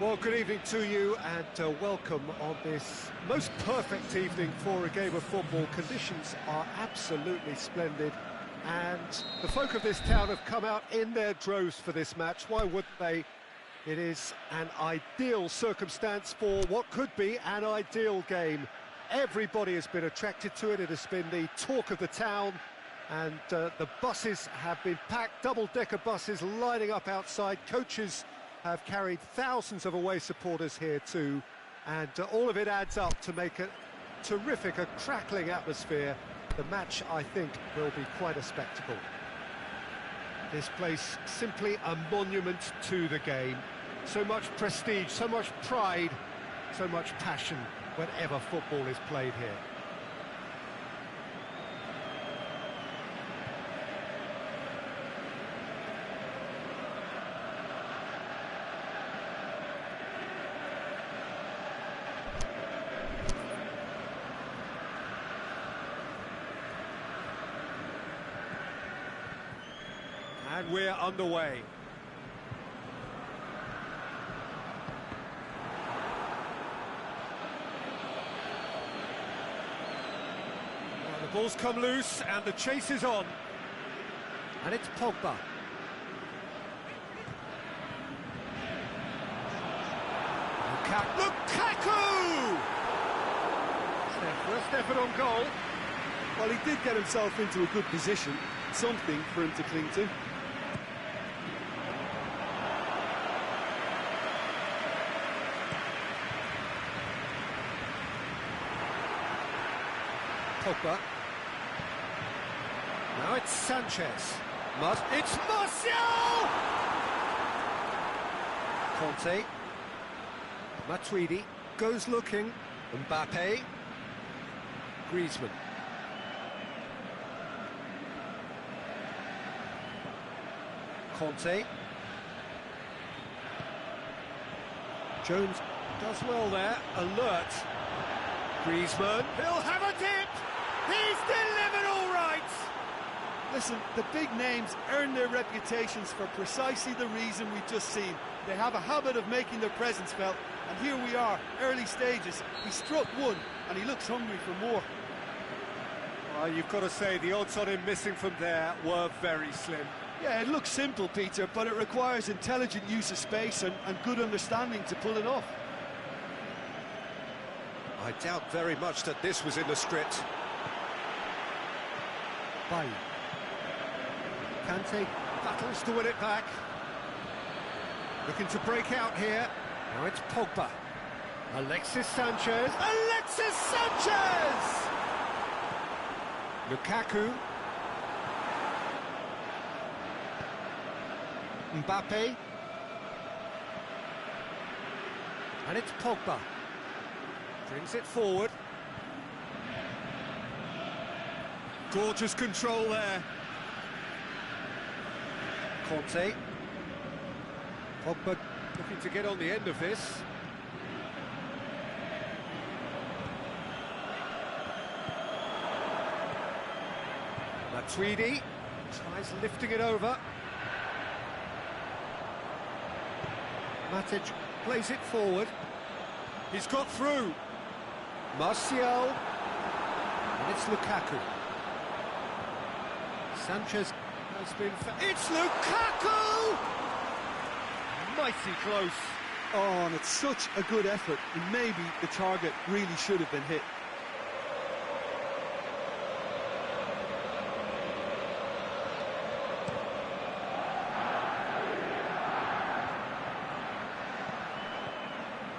Well, good evening to you and welcome on this most perfect evening for a game of football. Conditions are absolutely splendid and the folk of this town have come out in their droves for this match. Why wouldn't they? It is an ideal circumstance for what could be an ideal game. Everybody has been attracted to it. It has been the talk of the town, and the buses have been packed, double-decker buses lining up outside. Coaches have carried thousands of away supporters here too, and all of it adds up to make a terrific, a crackling atmosphere. The match, I think, will be quite a spectacle. This place simply a monument to the game. So much prestige, so much pride, so much passion whenever football is played here. And we're underway. Well, the ball's come loose and the chase is on. And it's Pogba. Lukaku! Their first effort on goal. Well, he did get himself into a good position. Something for him to cling to. Pogba. Now it's Sanchez. It's Martial! Conte. Matuidi goes looking. Mbappe. Griezmann. Conte. Jones does well there. Alert. Griezmann. He'll have a dip. He's delivered all right. Listen, the big names earn their reputations for precisely the reason we've just seen. They have a habit of making their presence felt, and here we are, early stages. He struck one, and he looks hungry for more. Well, you've got to say the odds on him missing from there were very slim. Yeah, it looks simple, Peter, but it requires intelligent use of space and good understanding to pull it off. I doubt very much that this was in the script. Bailly. Kante battles to win it back. Looking to break out here. Now it's Pogba. Alexis Sanchez. Alexis Sanchez! Lukaku. Mbappe. And it's Pogba. Brings it forward. Gorgeous control there. Conte. Pogba looking to get on the end of this. Matuidi tries lifting it over. Matic plays it forward. He's got through. Martial. And it's Lukaku. Sanchez has been... It's Lukaku! Mighty close. Oh, and it's such a good effort. And maybe the target really should have been hit.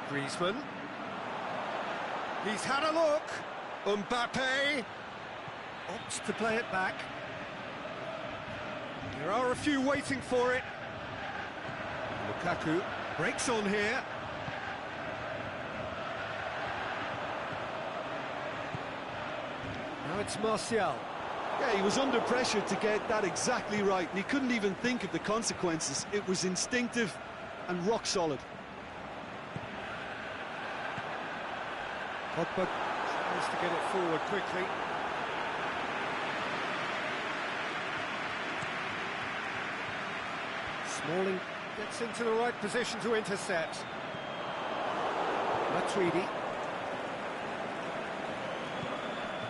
Griezmann. He's had a look. Mbappe opts to play it back. There are a few waiting for it. Lukaku breaks on here. Now it's Martial. Yeah, he was under pressure to get that exactly right, and he couldn't even think of the consequences. It was instinctive and rock solid. Pogba tries to get it forward quickly. Smalling gets into the right position to intercept. Matuidi.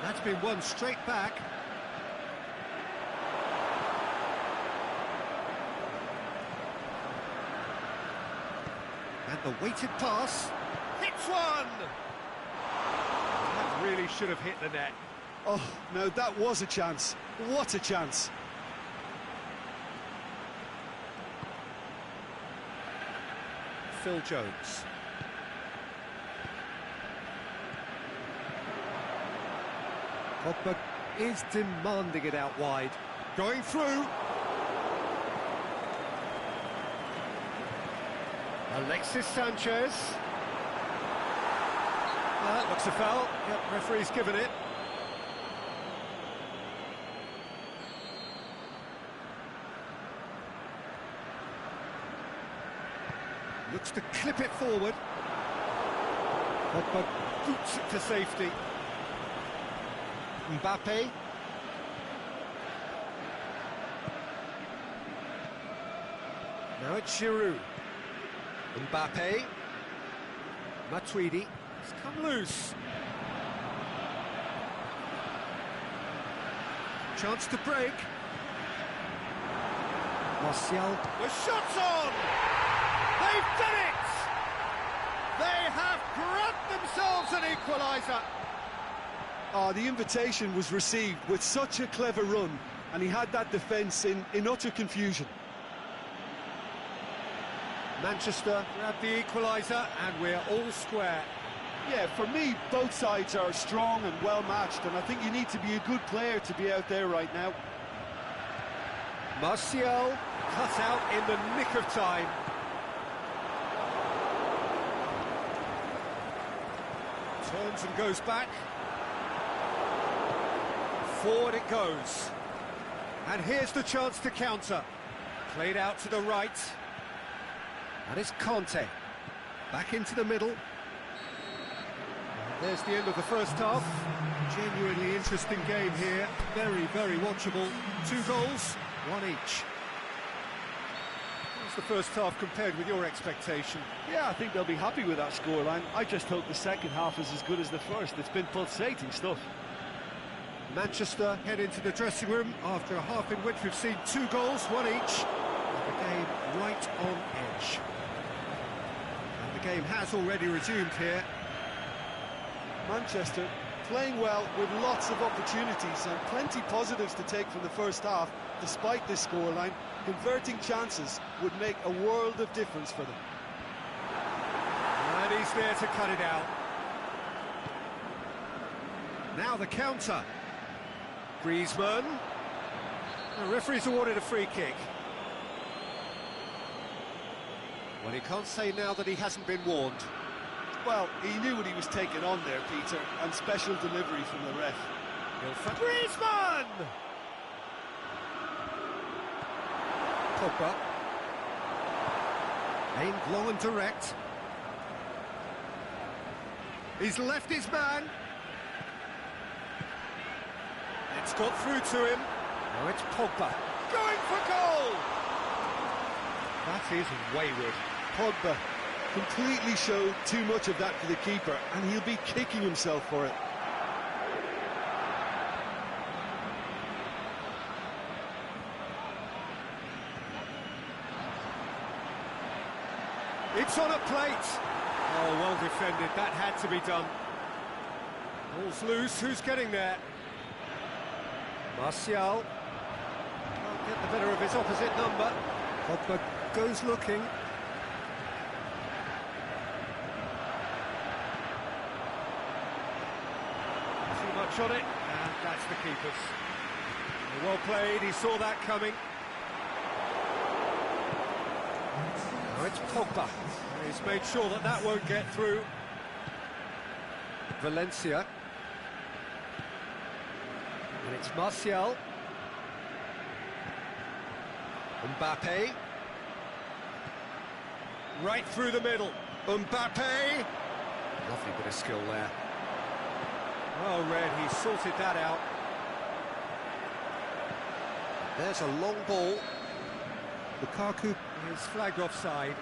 That's been won straight back. And the weighted pass. Hits one! That really should have hit the net. Oh, no, that was a chance. What a chance. Phil Jones. Pogba is demanding it out wide. Going through. Alexis Sanchez. That looks a foul. Yep, referee's given it. Looks to clip it forward. Pogba boots it to safety. Mbappe. Now it's Giroud. Mbappe. Matuidi. It's come loose. Chance to break. Martial. The shot's on! They've done it! They have grabbed themselves an equaliser. Oh, the invitation was received with such a clever run, and he had that defence in utter confusion. Manchester grabbed the equaliser, and we're all square. Yeah, for me, both sides are strong and well-matched, and I think you need to be a good player to be out there right now. Martial cut out in the nick of time. Turns and goes back. Forward it goes. And here's the chance to counter. Played out to the right. That is Conte. Back into the middle. And there's the end of the first half. Genuinely interesting game here. Very, very watchable. 2 goals, 1 each. How's the first half compared with your expectation? Yeah, I think they'll be happy with that scoreline. I just hope the second half is as good as the first. It's been pulsating stuff. Manchester head into the dressing room after a half in which we've seen 2 goals, 1 each. And the game right on edge. And the game has already resumed here. Manchester playing well with lots of opportunities and plenty positives to take from the first half. Despite this scoreline, converting chances would make a world of difference for them. And he's there to cut it out. Now the counter. Griezmann. The referee's awarded a free kick. Well, he can't say now that he hasn't been warned. Well, he knew what he was taking on there, Peter, and special delivery from the ref. Griezmann! Pogba. Aimed long and direct. He's left his man. It's got through to him. Now it's Pogba. Going for goal! That is wayward. Pogba completely showed too much of that to the keeper, and he'll be kicking himself for it. It's on a plate. Oh, well defended. That had to be done. Ball's loose. Who's getting there? Martial. Can't get the better of his opposite number. Pogba goes looking. Too much on it, and that's the keeper's. Well played, he saw that coming. Now it's Pogba. He's made sure that that won't get through. Valencia. And it's Martial. Mbappe. Right through the middle. Mbappe. Lovely bit of skill there. Well read, he sorted that out. There's a long ball. Lukaku is flagged offside.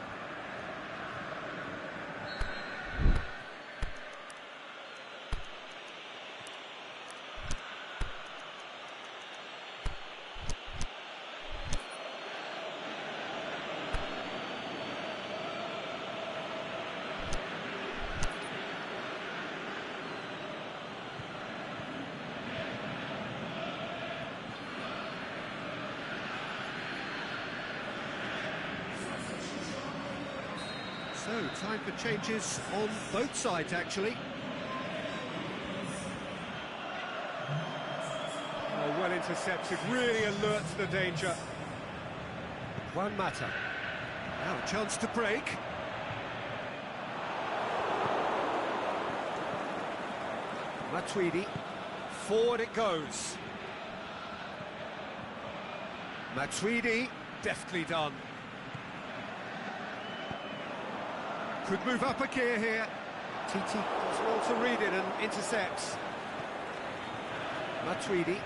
So, time for changes on both sides, actually. Oh, well intercepted, really alert to the danger. One matter. Now a chance to break. Matuidi, forward it goes. Matuidi, deftly done. Could move up a gear here. Titi does well to read it and intercepts. Matuidi.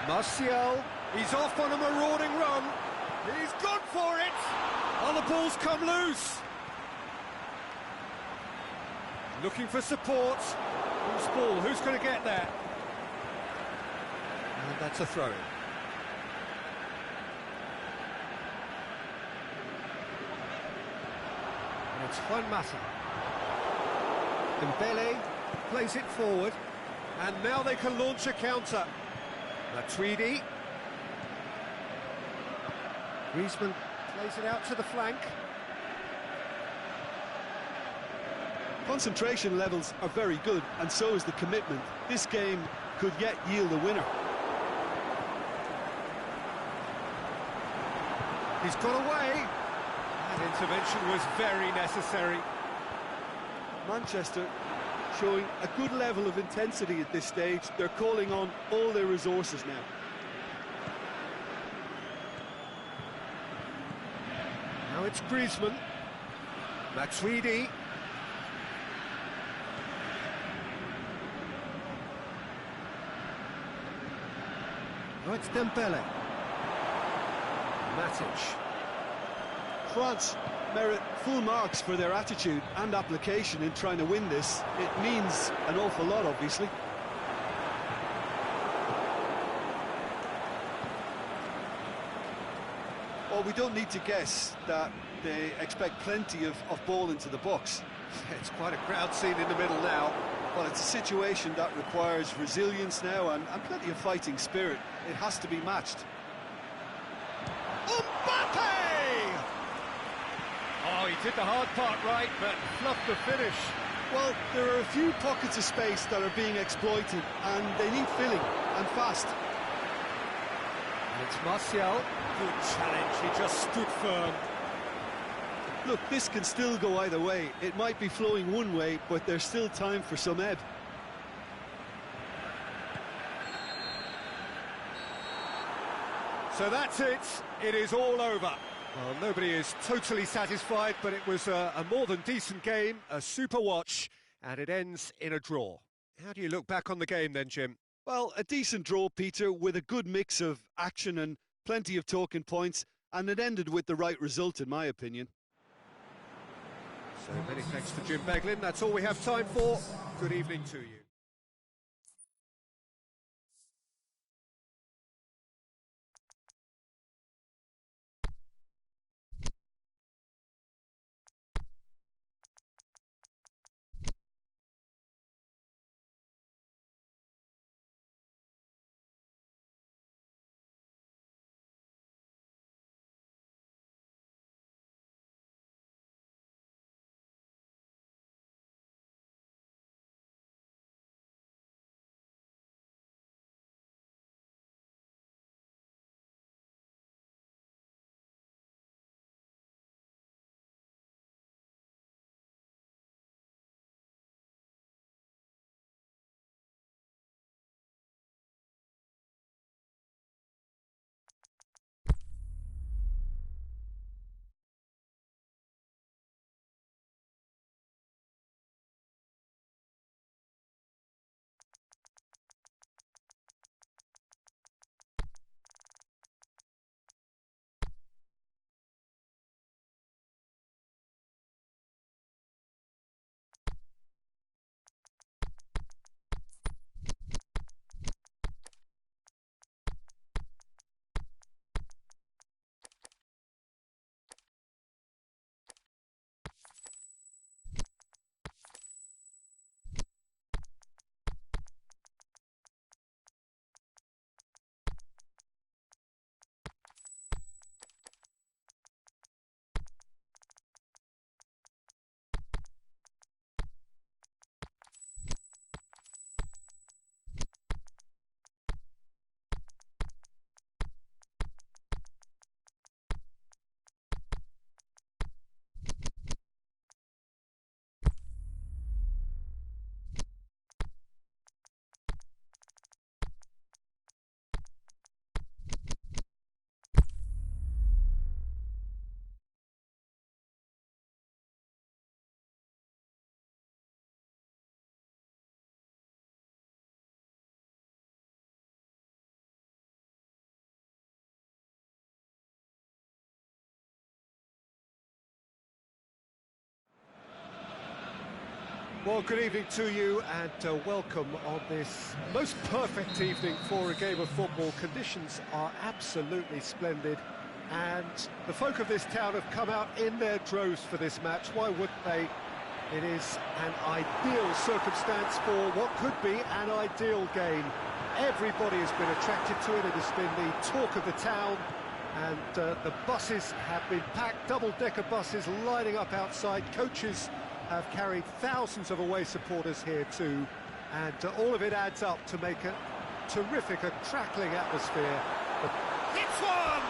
Martial, he's off on a marauding run. He's gone for it. Oh, the ball's come loose. Looking for support. Who's ball? Who's going to get there? And that's a throw-in. And it's Juan Mata. Dembele plays it forward. And now they can launch a counter. Matuidi. Griezmann plays it out to the flank. Concentration levels are very good, and so is the commitment. This game could yet yield a winner. He's got away. That intervention was very necessary. Manchester showing a good level of intensity at this stage. They're calling on all their resources now. Now it's Griezmann. Matuidi. Oh, it's Dembele. Matic. France merit full marks for their attitude and application in trying to win this. It means an awful lot, obviously. Well, we don't need to guess that they expect plenty of ball into the box. It's quite a crowd scene in the middle now. Well, it's a situation that requires resilience now and plenty of fighting spirit. It has to be matched. Mbappe! Oh, he did the hard part right, but fluffed the finish. Well, there are a few pockets of space that are being exploited, and they need filling, and fast. And it's Martial. Good challenge, he just stood firm. Look, this can still go either way. It might be flowing one way, but there's still time for some ebb. So that's it. It is all over. Well, nobody is totally satisfied, but it was a more than decent game, a super watch, and it ends in a draw. How do you look back on the game then, Jim? Well, a decent draw, Peter, with a good mix of action and plenty of talking points, and it ended with the right result, in my opinion. So many thanks to Jim Beglin. That's all we have time for. Good evening to you. Well, good evening to you and welcome on this most perfect evening for a game of football. Conditions are absolutely splendid and the folk of this town have come out in their droves for this match. Why wouldn't they? It is an ideal circumstance for what could be an ideal game. Everybody has been attracted to it. It has been the talk of the town and the buses have been packed, double-decker buses lining up outside. Coaches have carried thousands of away supporters here too, and all of it adds up to make a terrific, crackling atmosphere. Hits one!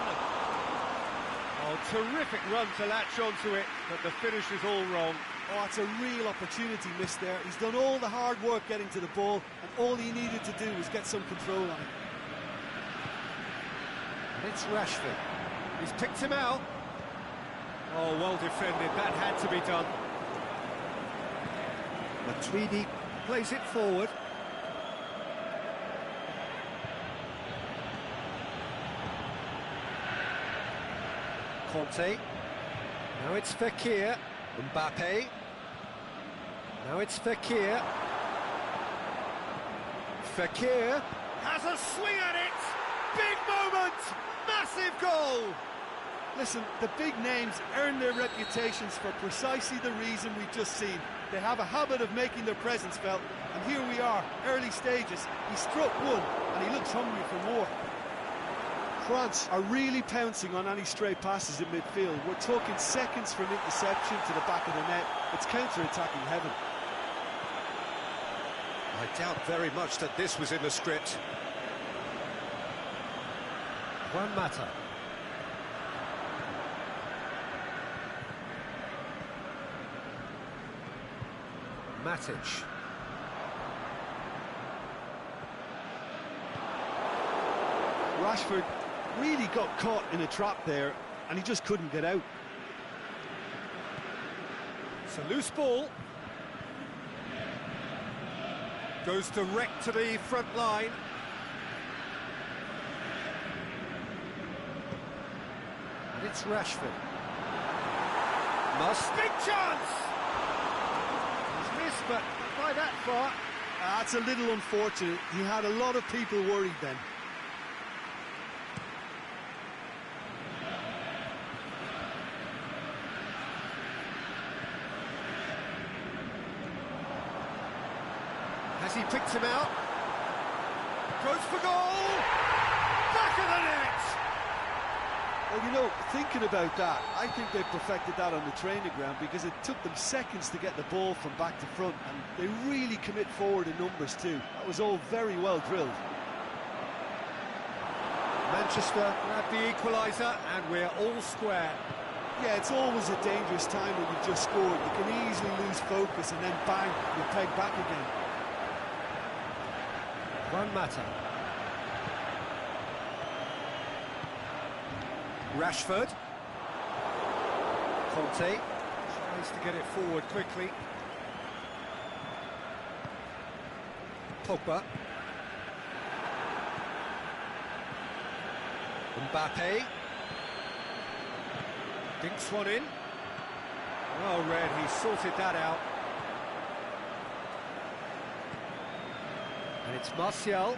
Oh, terrific run to latch onto it, but the finish is all wrong. Oh, it's a real opportunity missed there. He's done all the hard work getting to the ball, and all he needed to do was get some control on it. And it's Rashford. He's picked him out. Oh, well defended. That had to be done. Matuidi plays it forward. Conte. Now it's Fekir. Mbappe. Now it's Fekir. Fekir Has a swing at it! Big moment! Massive goal! Listen, the big names earn their reputations for precisely the reason we've just seen. They have a habit of making their presence felt, and here we are, early stages. He struck one, and he looks hungry for more. France are really pouncing on any stray passes in midfield. We're talking seconds from interception to the back of the net. It's counter-attacking heaven. I doubt very much that this was in the script. Juan Mata. Matic. Rashford really got caught in a trap there, and he just couldn't get out. It's a loose ball. Goes direct to the front line. And it's Rashford. Big chance! He's missed, but not by that far. That's a little unfortunate. He had a lot of people worried then. Has he picked him out? Goes for goal! Back of the net! Well, you know, thinking about that, I think they perfected that on the training ground because it took them seconds to get the ball from back to front, and they really commit forward in numbers too. That was all very well drilled. Manchester grab the equaliser, and we're all square. Yeah, it's always a dangerous time when you've just scored. You can easily lose focus and then bang, you're pegged back again. Juan Mata. Rashford. Conte tries to get it forward quickly. Pogba. Mbappe. Dinks one in. Well read, he sorted that out. And it's Martial.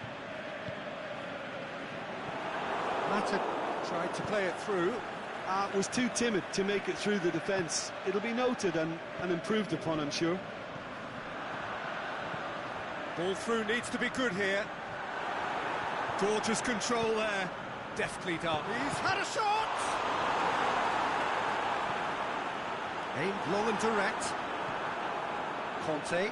Mata tried to play it through. Was too timid to make it through the defence. It'll be noted and improved upon, I'm sure. Ball through needs to be good here. Gorgeous control there. Deftly done. He's had a shot! Aimed long and direct. Conte.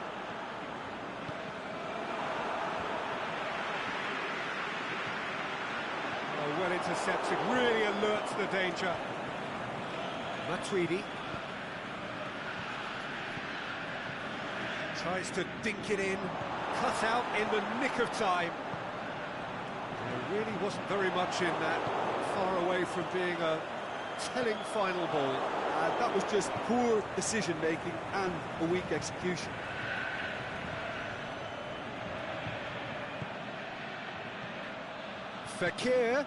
Oh, well intercepted, really alert to the danger. Matuidi. Tries to dink it in. Cut out in the nick of time. There really wasn't very much in that. Far away from being a telling final ball. That was just poor decision-making and a weak execution. Fekir.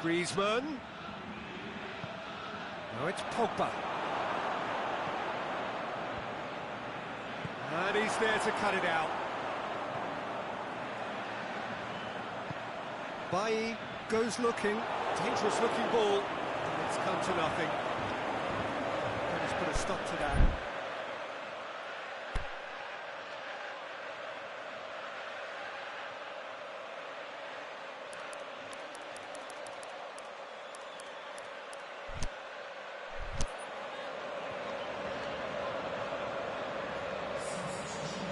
Griezmann. Now it's Pogba. And he's there to cut it out. Bailly goes looking. Dangerous looking ball. And it's come to nothing. Let's put a stop to that.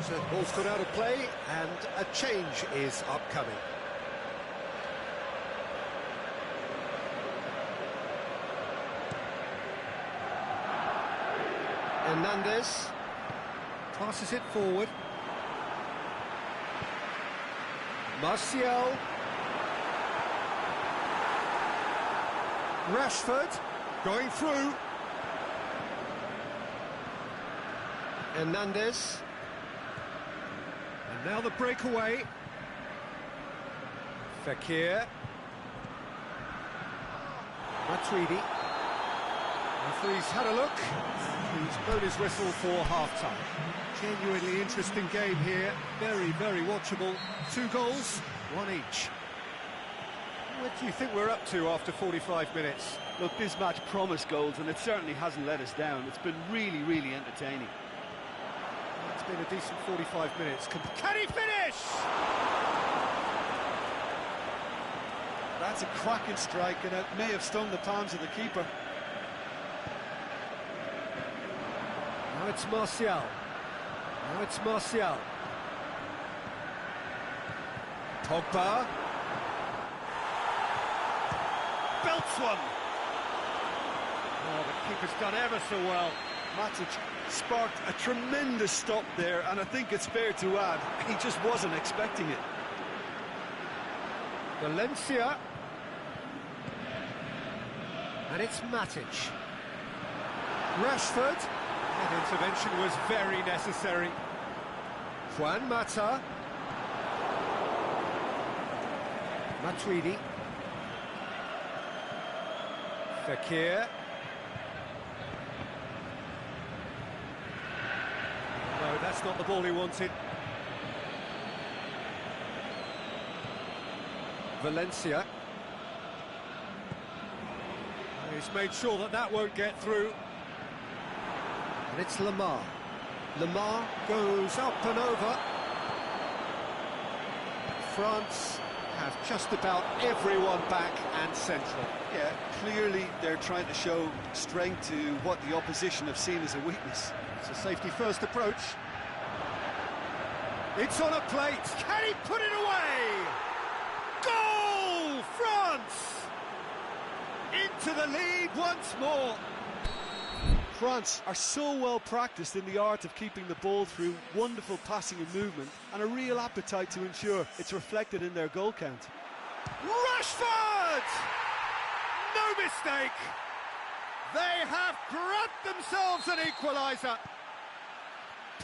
So ball's got out of play, and a change is upcoming. Hernandez passes it forward. Martial. Rashford going through. Hernandez. And now the breakaway. Fekir. Matuidi. Referee's had a look. He's blown his whistle for half-time. Genuinely interesting game here. Very, very watchable. 2 goals, 1 each. What do you think we're up to after 45 minutes? Look, this match promised goals, and it certainly hasn't let us down. It's been really, really entertaining. It's been a decent 45 minutes. Can he finish? That's a cracking strike, and it may have stung the palms of the keeper. Now it's Martial. Now it's Martial. Pogba. Belts one. Oh, the keeper's done ever so well. Matic sparked a tremendous stop there, and I think it's fair to add, he just wasn't expecting it. Valencia. And it's Matic. Rashford. That intervention was very necessary. Juan Mata. Matuidi. Fekir. No, that's not the ball he wanted. Valencia. He's made sure that that won't get through. And it's Lamar. Lamar goes up and over. France have just about everyone back and central. Yeah, clearly they're trying to show strength to what the opposition have seen as a weakness. It's a safety-first approach. It's on a plate. Can he put it away? Goal! France! Into the lead once more. France are so well practiced in the art of keeping the ball through wonderful passing and movement, and a real appetite to ensure it's reflected in their goal count. Rashford! No mistake! They have grabbed themselves an equaliser.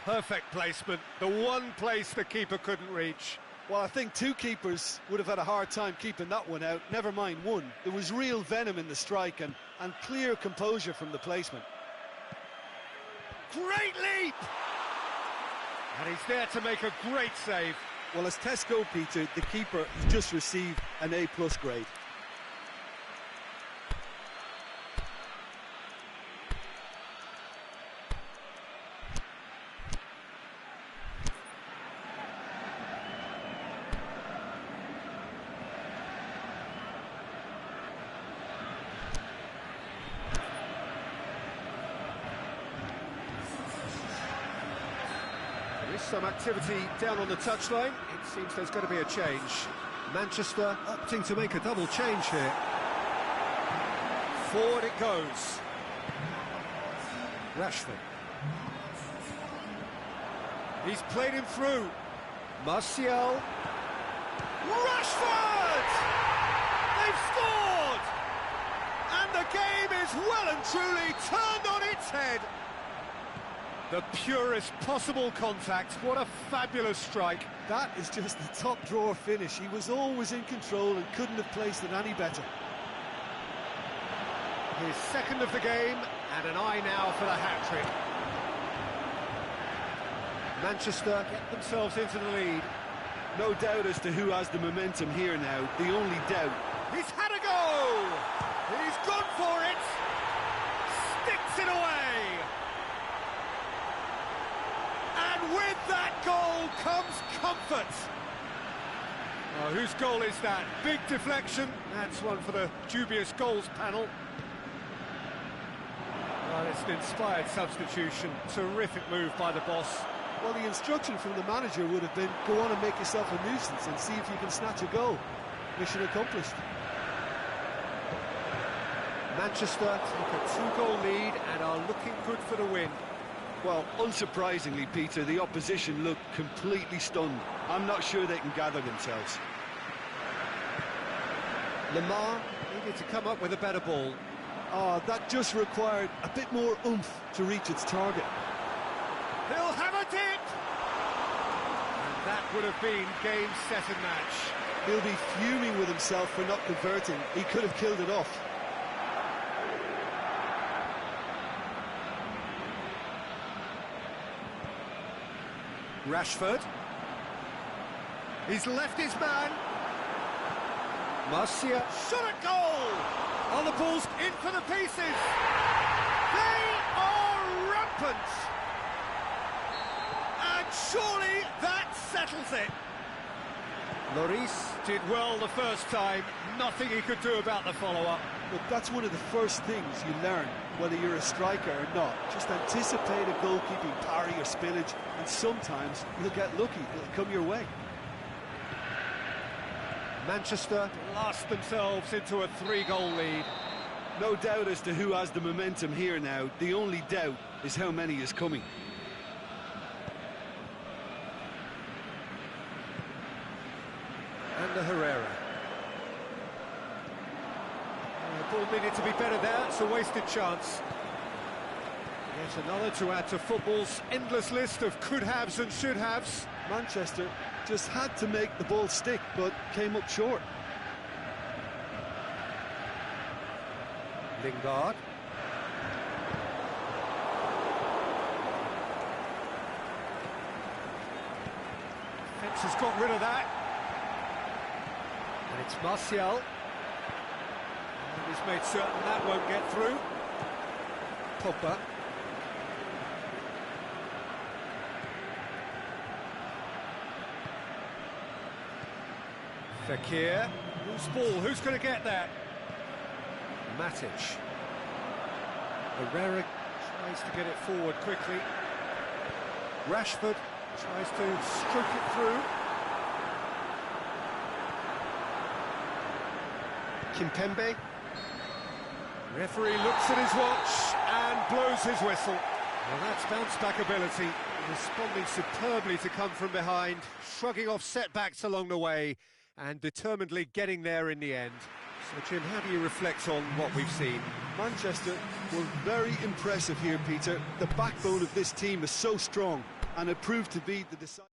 Perfect placement, the one place the keeper couldn't reach. Well, I think 2 keepers would have had a hard time keeping that one out, never mind 1. There was real venom in the strike and clear composure from the placement. Great leap! And he's there to make a great save. Well, as tests go, Peter, the keeper has just received an A+ grade. There is some activity down on the touchline. It seems there's going to be a change. Manchester opting to make a double change here. Forward it goes. Rashford. He's played him through. Martial. Rashford! They've scored! And the game is well and truly turned on its head. The purest possible contact. What a fabulous strike. That is just the top drawer finish. He was always in control and couldn't have placed it any better. His second of the game, and an eye now for the hat-trick. Manchester get themselves into the lead. No doubt as to who has the momentum here now. The only doubt. He's had a go! He's gone for it! Sticks it away! And with that goal comes comfort! Oh, whose goal is that? Big deflection. That's one for the dubious goals panel. Well, it's an inspired substitution. Terrific move by the boss. Well, the instruction from the manager would have been, go on and make yourself a nuisance and see if you can snatch a goal. Mission accomplished. Manchester take a 2-goal lead and are looking good for the win. Well, unsurprisingly, Peter, the opposition look completely stunned. I'm not sure they can gather themselves. Lamar needed to come up with a better ball. Oh, that just required a bit more oomph to reach its target. He'll have a dip! And that would have been game, set and match. He'll be fuming with himself for not converting. He could have killed it off. Rashford. He's left his man. Marcia. Shot at goal! Oh, the ball's in for the pieces! They are rampant! And surely that settles it. Lloris Did well the first time, nothing he could do about the follow-up. Look, that's one of the first things you learn, whether you're a striker or not. Just anticipate a goalkeeping parry or spillage, and sometimes you'll get lucky, it'll come your way. Manchester Blast themselves into a 3-goal lead. No doubt as to who has the momentum here now. The only doubt is how many is coming. and the Herrera. The ball needed to be better there, it's a wasted chance. Yet another to add to football's endless list of could-haves and should-haves. Manchester just had to make the ball stick, but came up short. Lingard. Defence has got rid of that. And it's Martial. And he's made certain that won't get through. Pogba. Fekir. Who's ball? Who's going to get that? Matic. Herrera tries to get it forward quickly. Rashford tries to stroke it through. Kimpembe. Referee looks at his watch and blows his whistle. Well, that's bounce-back ability, responding superbly to come from behind, shrugging off setbacks along the way, and determinedly getting there in the end. So, Jim, how do you reflect on what we've seen? Manchester were very impressive here, Peter. The backbone of this team is so strong, and it proved to be the decisive...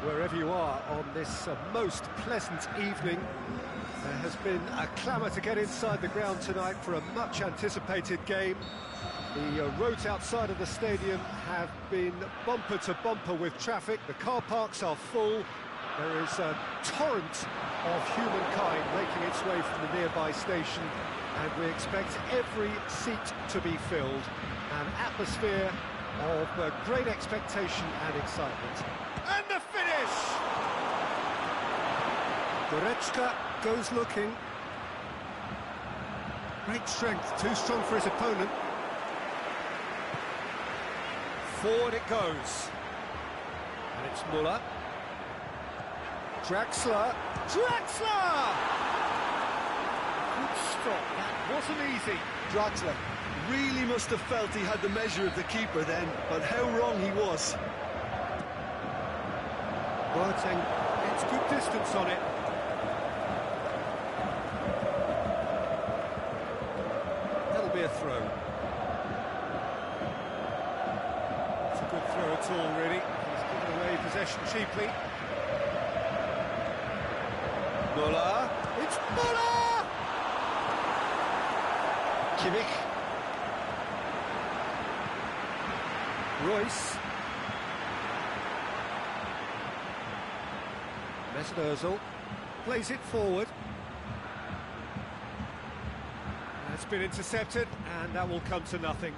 wherever you are on this most pleasant evening. There has been a clamour to get inside the ground tonight for a much-anticipated game. The roads outside of the stadium have been bumper to bumper with traffic. The car parks are full. There is a torrent of humankind making its way from the nearby station, and we expect every seat to be filled. An atmosphere of great expectation and excitement. And the finish! Goretzka goes looking. Great strength, too strong for his opponent. Forward it goes. And it's Müller. Draxler. Draxler! Good stop, that wasn't easy. Draxler really must have felt he had the measure of the keeper then, but how wrong he was. Boateng It's good distance on it. That'll be a throw. It's a good throw at all, really. He's given away possession cheaply. Müller. It's Müller! Kimmich. Royce. Mesut Ozil plays it forward. That's been intercepted, and that will come to nothing.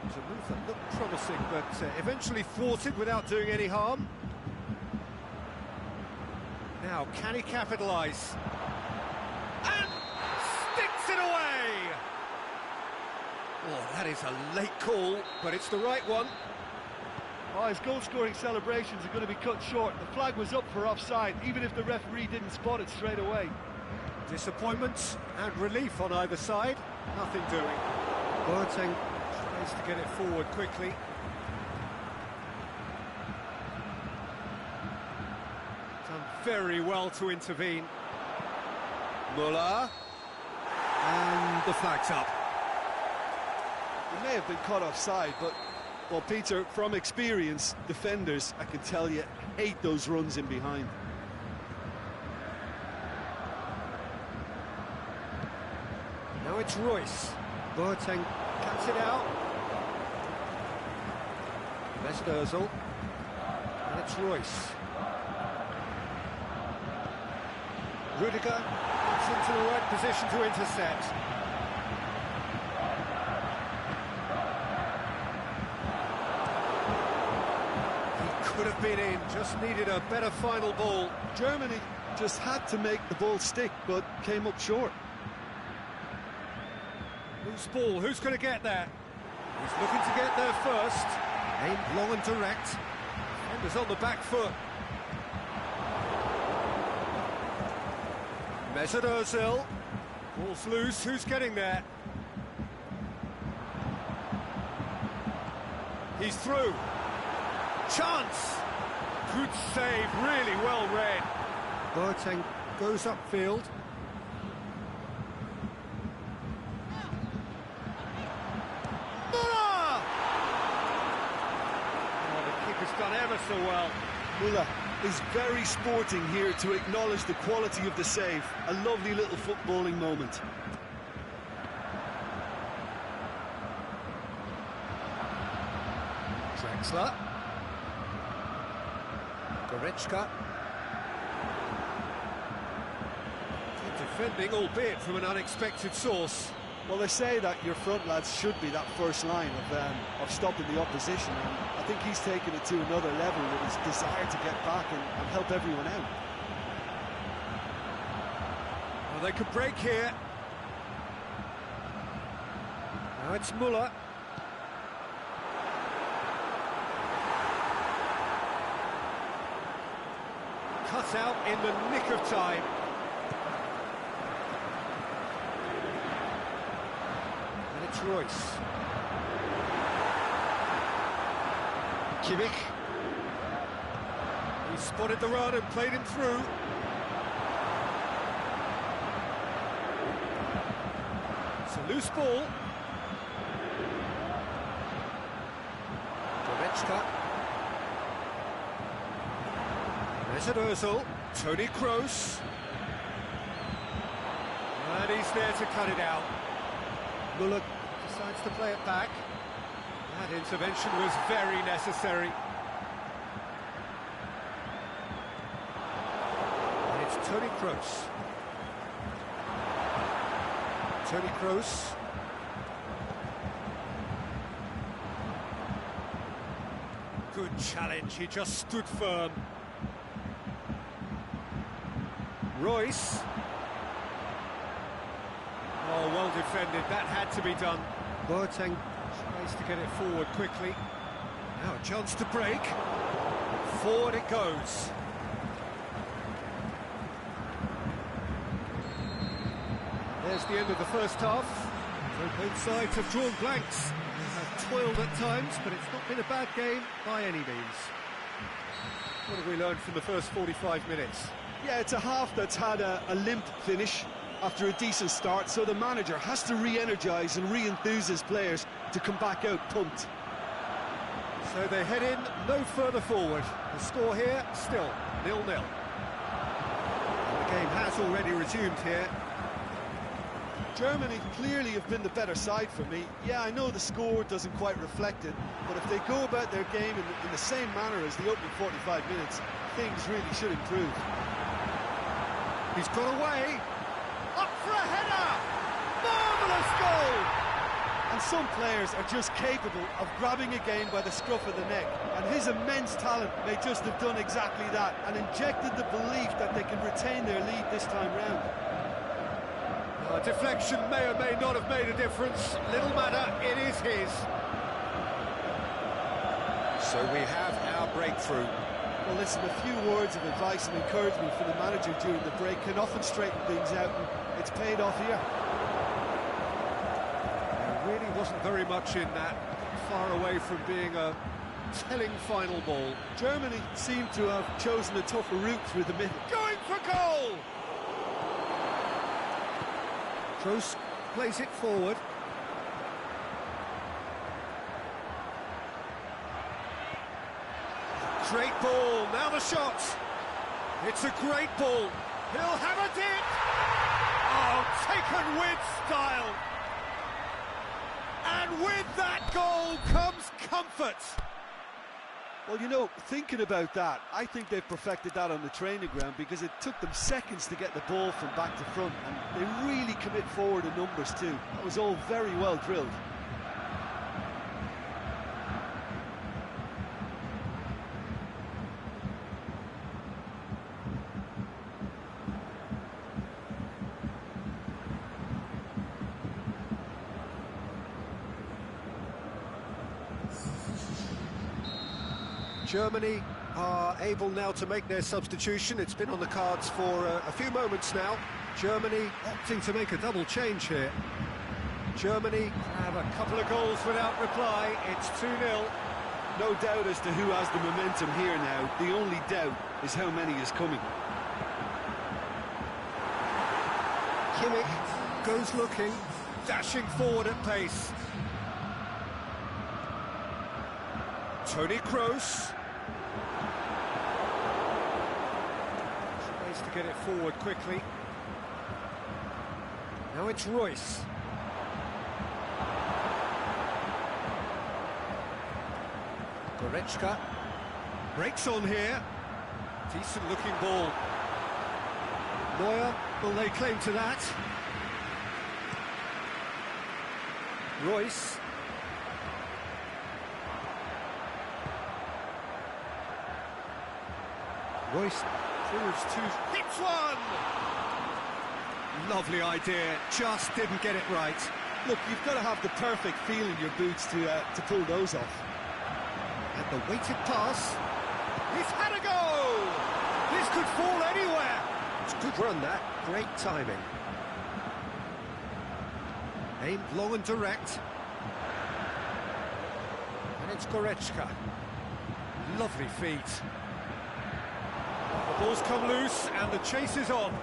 It was a move that looked promising, but eventually thwarted without doing any harm. Now, can he capitalise? And sticks it away! Oh, that is a late call, but it's the right one. Oh, his goal-scoring celebrations are going to be cut short. The flag was up for offside, even if the referee didn't spot it straight away. Disappointment and relief on either side. Nothing doing. Boateng Tries to get it forward quickly. Done very well to intervene. Müller. And the flag's up. He may have been caught offside, but, well, Peter, from experience, defenders, I can tell you, hate those runs in behind. Now it's Royce. Boateng cuts it out. Mesut Ozil. And it's Royce. Rudiger gets into the right position to intercept. He could have been in, just needed a better final ball. Germany just had to make the ball stick, but came up short. Loose ball, who's going to get there? He's looking to get there first. Aimed long and direct. Defenders on the back foot. Mesut Ozil. Ball's loose, who's getting there? He's through. Chance! Good save, really well read. Boateng goes upfield. Müller! Oh, the keeper's done ever so well. Müller is very sporting here to acknowledge the quality of the save. A lovely little footballing moment. Draxler. Goretzka. Good defending, albeit from an unexpected source. Well, they say that your front lads should be that first line of stopping the opposition, and I think he's taken it to another level with his desire to get back and help everyone out. Well, they could break here. Now it's Müller. Cut out in the nick of time. And it's Royce. Kimmich. He spotted the run and played him through. It's a loose ball. Goretzka. Mesut Ozil, Toni Kroos. And he's there to cut it out. Müller decides to play it back. That intervention was very necessary. And it's Toni Kroos. Toni Kroos. Good challenge, he just stood firm. Royce. Oh, well defended, that had to be done. Boateng tries to get it forward quickly. Now a chance to break. Forward it goes. There's the end of the first half. Both sides have drawn blanks. They have toiled at times, but it's not been a bad game by any means. What have we learned from the first 45 minutes? Yeah, it's a half that's had a limp finish after a decent start, so the manager has to re-energise and re-enthuse his players to come back out pumped. So they head in no further forward. The score here, still 0-0. The game has already resumed here. Germany clearly have been the better side for me. Yeah, I know the score doesn't quite reflect it, but if they go about their game in the same manner as the opening 45 minutes, things really should improve. He's got away. Up for a header! Marvellous goal! And some players are just capable of grabbing a game by the scruff of the neck, and his immense talent may just have done exactly that and injected the belief that they can retain their lead this time round. Deflection may or may not have made a difference. Little matter, it is his. So we have our breakthrough. Well, listen, a few words of advice and encouragement from the manager during the break can often straighten things out, and it's paid off here. There really wasn't very much in that, far away from being a telling final ball. Germany seemed to have chosen a tougher route through the middle. Going for goal! Kroos plays it forward. Great ball, now the shot. It's a great ball. He'll have a dip! Oh, taken with style. And with that goal comes comfort. Well, you know, thinking about that, I think they've perfected that on the training ground because it took them seconds to get the ball from back to front, and they really commit forward in numbers too. That was all very well drilled. Germany are able now to make their substitution. It's been on the cards for a few moments now. Germany opting to make a double change here. Germany have a couple of goals without reply. It's 2-0. No doubt as to who has the momentum here now. The only doubt is how many is coming. Kimmich goes looking, dashing forward at pace. Toni Kroos. Tries to get it forward quickly. Now it's Royce. Goretzka breaks on here. Decent looking ball. Neuer will lay claim to that. Royce. Royce forwards to... Hits one! Lovely idea, just didn't get it right. Look, you've got to have the perfect feel in your boots to pull those off. And the weighted pass. He's had a go! This could fall anywhere! It's a good run, that. Great timing. Aimed long and direct. And it's Goretzka. Lovely feet. The ball's come loose and the chase is on.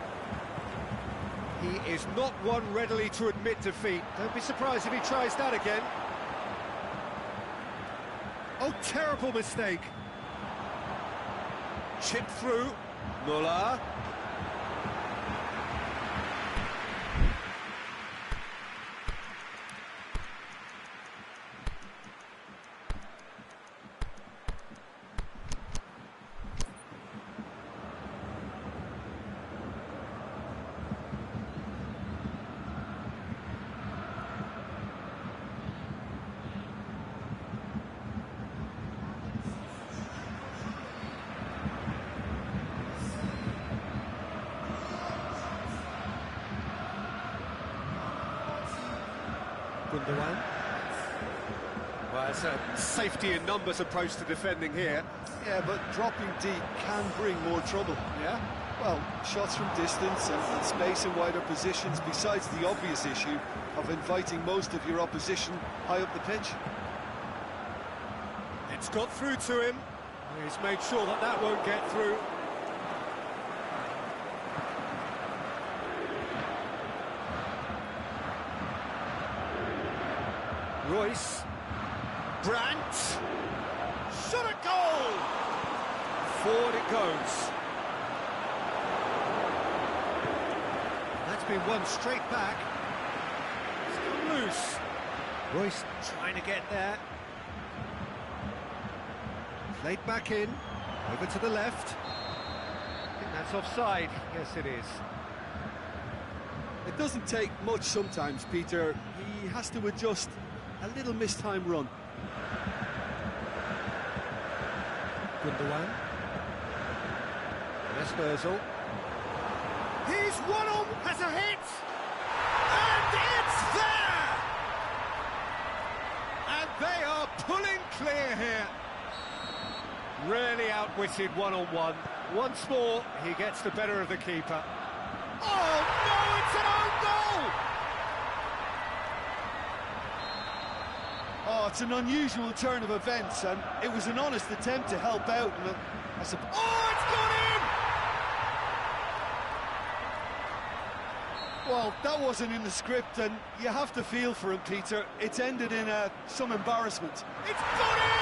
He is not one readily to admit defeat. Don't be surprised if he tries that again. Oh, terrible mistake. Chip through. Muller. Hung-DoLuong. Well, it's a safety in numbers approach to defending here. Yeah, but dropping deep can bring more trouble. Yeah? Well, shots from distance and space in wider positions, besides the obvious issue of inviting most of your opposition high up the pitch. It's got through to him. He's made sure that that won't get through. Royce. Brandt. Shot a goal! Forward it goes. That's been won straight back. It's gone loose. Royce trying to get there. Played back in, over to the left. I think that's offside. Yes, it is. It doesn't take much sometimes, Peter. He has to adjust a little mistimed run. Hung-DoLuong. That's Özil. He's one on, has a hit, and it's there! And they are pulling clear here. Really outwitted one-on-one. Once more, he gets the better of the keeper. Oh no, it's an own goal! Oh, it's an unusual turn of events, and it was an honest attempt to help out. And Oh, it's gone in! well, that wasn't in the script, and you have to feel for him, Peter. It's ended in some embarrassment. It's gone in!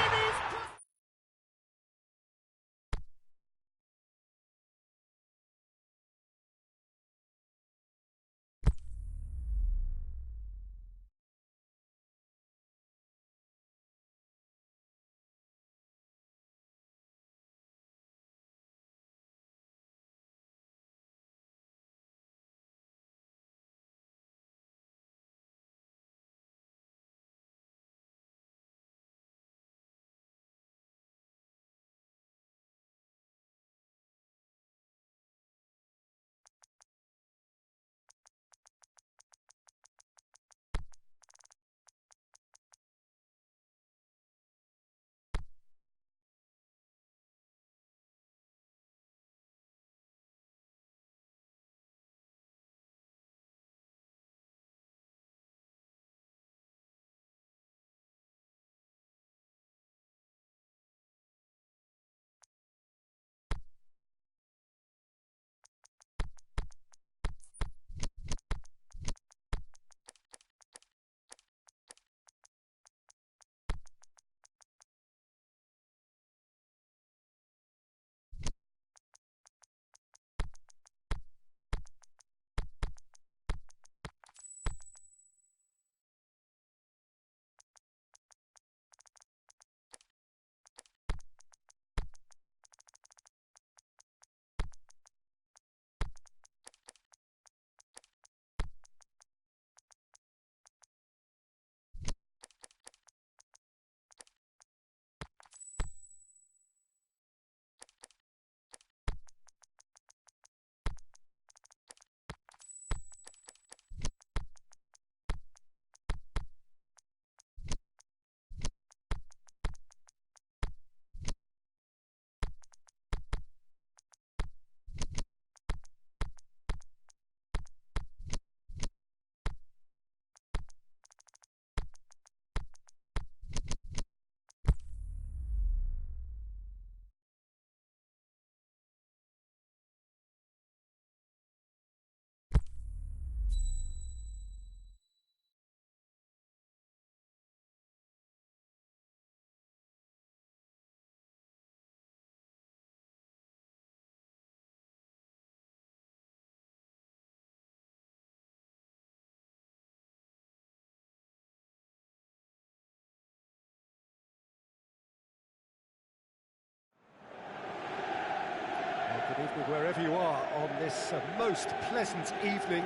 Evening wherever you are on this most pleasant evening.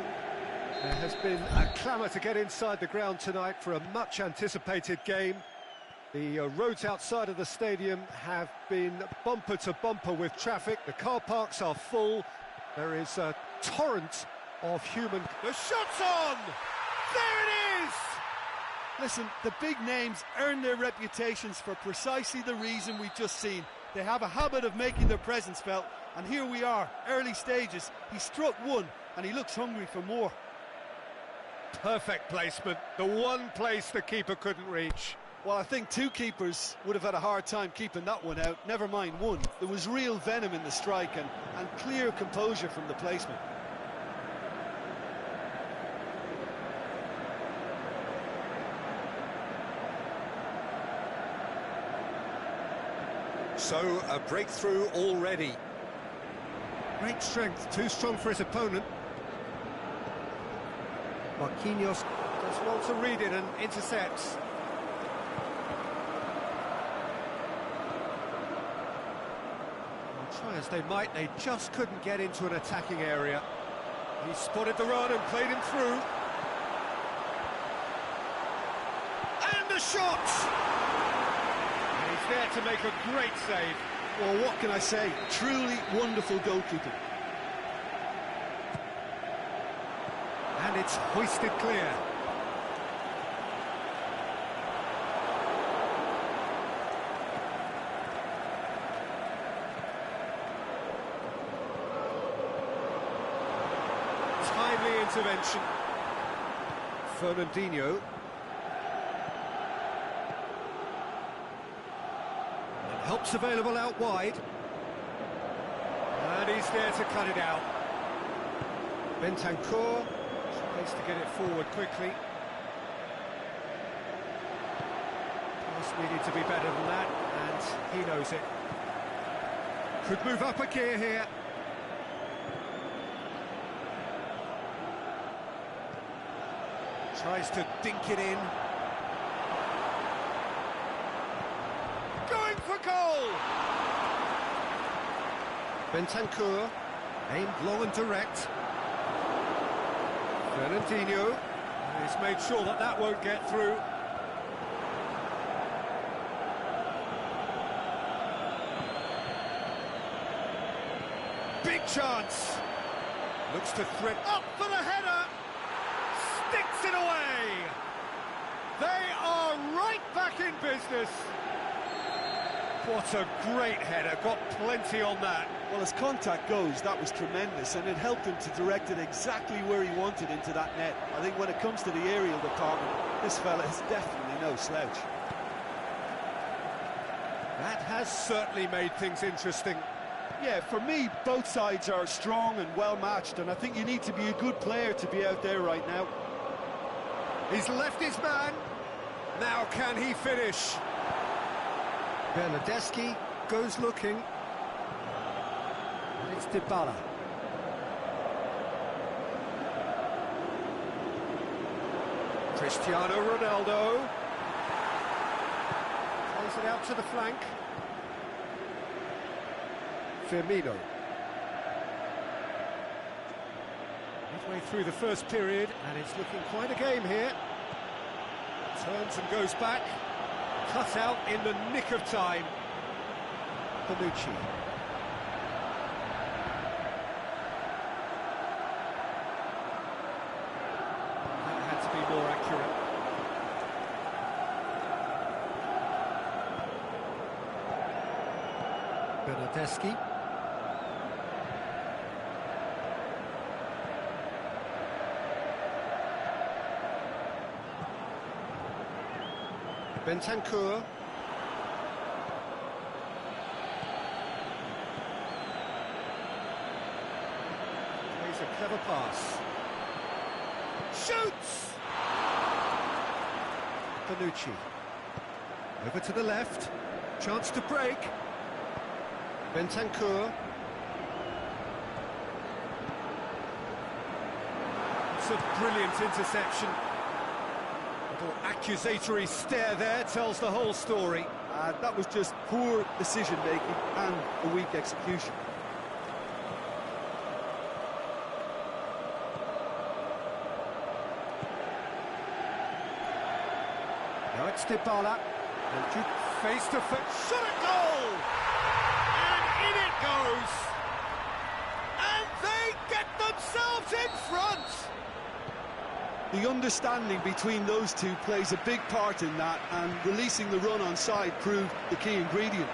There has been a clamour to get inside the ground tonight for a much-anticipated game. The roads outside of the stadium have been bumper to bumper with traffic. The car parks are full. There is a torrent of human... The shot's on! There it is! Listen, the big names earn their reputations for precisely the reason we've just seen. They have a habit of making their presence felt, and here we are, early stages. He struck one, and he looks hungry for more. Perfect placement, the one place the keeper couldn't reach. Well, I think two keepers would have had a hard time keeping that one out, never mind one. There was real venom in the strike and clear composure from the placement. So, a breakthrough already. Great strength, too strong for his opponent. Marquinhos does well to read it and intercepts. Well, try as they might, they just couldn't get into an attacking area. He spotted the run and played him through. And the shot! And he's there to make a great save. Well, what can I say? Truly wonderful goalkeeping. And it's hoisted clear. Timely intervention. Fernandinho. And help's available out wide. And he's there to cut it out. Bentancur tries to get it forward quickly. Pass needed to be better than that, and he knows it. Could move up a gear here. Tries to dink it in. Going for goal! Bentancur, aimed low and direct. Fernandinho, he's made sure that that won't get through. Big chance. Looks to thread Up for the header! Sticks it away! They are right back in business! What a great header, got plenty on that. Well, as contact goes, that was tremendous, and it helped him to direct it exactly where he wanted into that net. I think when it comes to the aerial department, this fella is definitely no slouch. That has certainly made things interesting. Yeah, for me, both sides are strong and well-matched, and I think you need to be a good player to be out there right now. He's left his man. Now can he finish? Bernardeschi goes looking. And it's Dybala. Cristiano Ronaldo. Plays it out to the flank. Firmino. Midway through the first period, and it's looking quite a game here. Turns and goes back. Cut out in the nick of time. Bonucci. That had to be more accurate. Bernardeschi. Bentancur. Plays a clever pass. Shoots! Bonucci. Over to the left. Chance to break. Bentancur. It's a brilliant interception. Little accusatory stare there tells the whole story. That was just poor decision-making and a weak execution. That's Dybala. And face to face. Shot at goal! And in it goes! And they get themselves in front! The understanding between those two plays a big part in that, and releasing the run on side proved the key ingredient.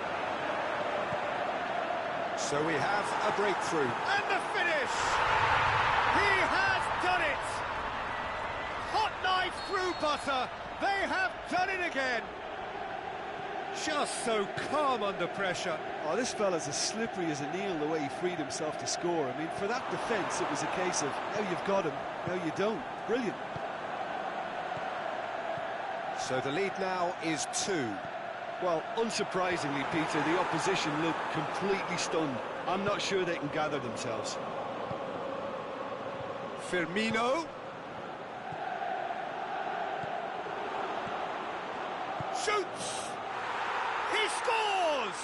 So we have a breakthrough. And the finish! He has done it! Hot knife through butter, they have done it again! Just so calm under pressure. Oh, this fella's as slippery as a Neil, the way he freed himself to score. I mean, for that defence, it was a case of, now you've got him, now you don't. Brilliant. So the lead now is 2. Well, unsurprisingly, Peter, the opposition look completely stunned. I'm not sure they can gather themselves. Firmino. Shoots! He scores!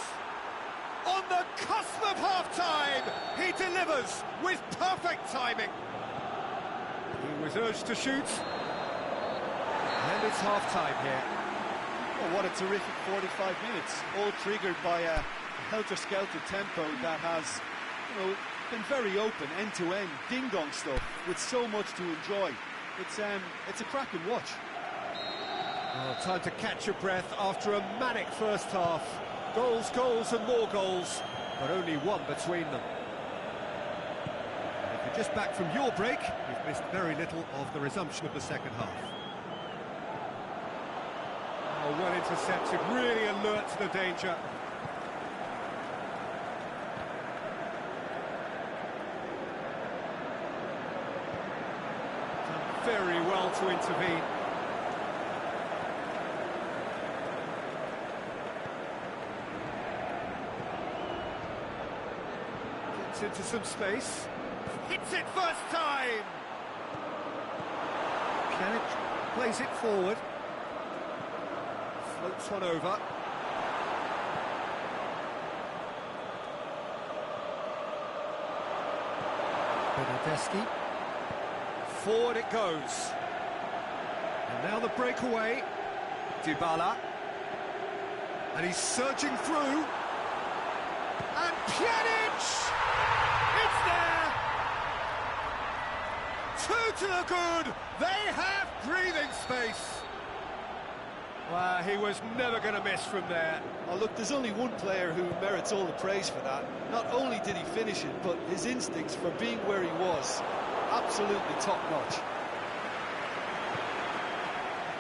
On the cusp of half-time, he delivers with perfect timing. He was urged to shoot. And it's half-time here. Oh, what a terrific 45 minutes, all triggered by a helter-skelter tempo that has, been very open, end-to-end, ding-dong stuff, with so much to enjoy. It's a cracking watch. Oh, time to catch your breath after a manic first half. Goals, goals and more goals, but only one between them. And if you're just back from your break, you've missed very little of the resumption of the second half. Oh, well intercepted, really alert to the danger. Done very well to intervene. Gets into some space. Hits it first time! Can it plays it forward. Floats one over. Bernardeschi. Forward it goes. And now the breakaway. Dybala. And he's surging through. And Pjanic! It's there! 2 to the good. They have breathing space. Well, he was never going to miss from there. Oh, look, there's only one player who merits all the praise for that. Not only did he finish it, but his instincts for being where he was, absolutely top-notch.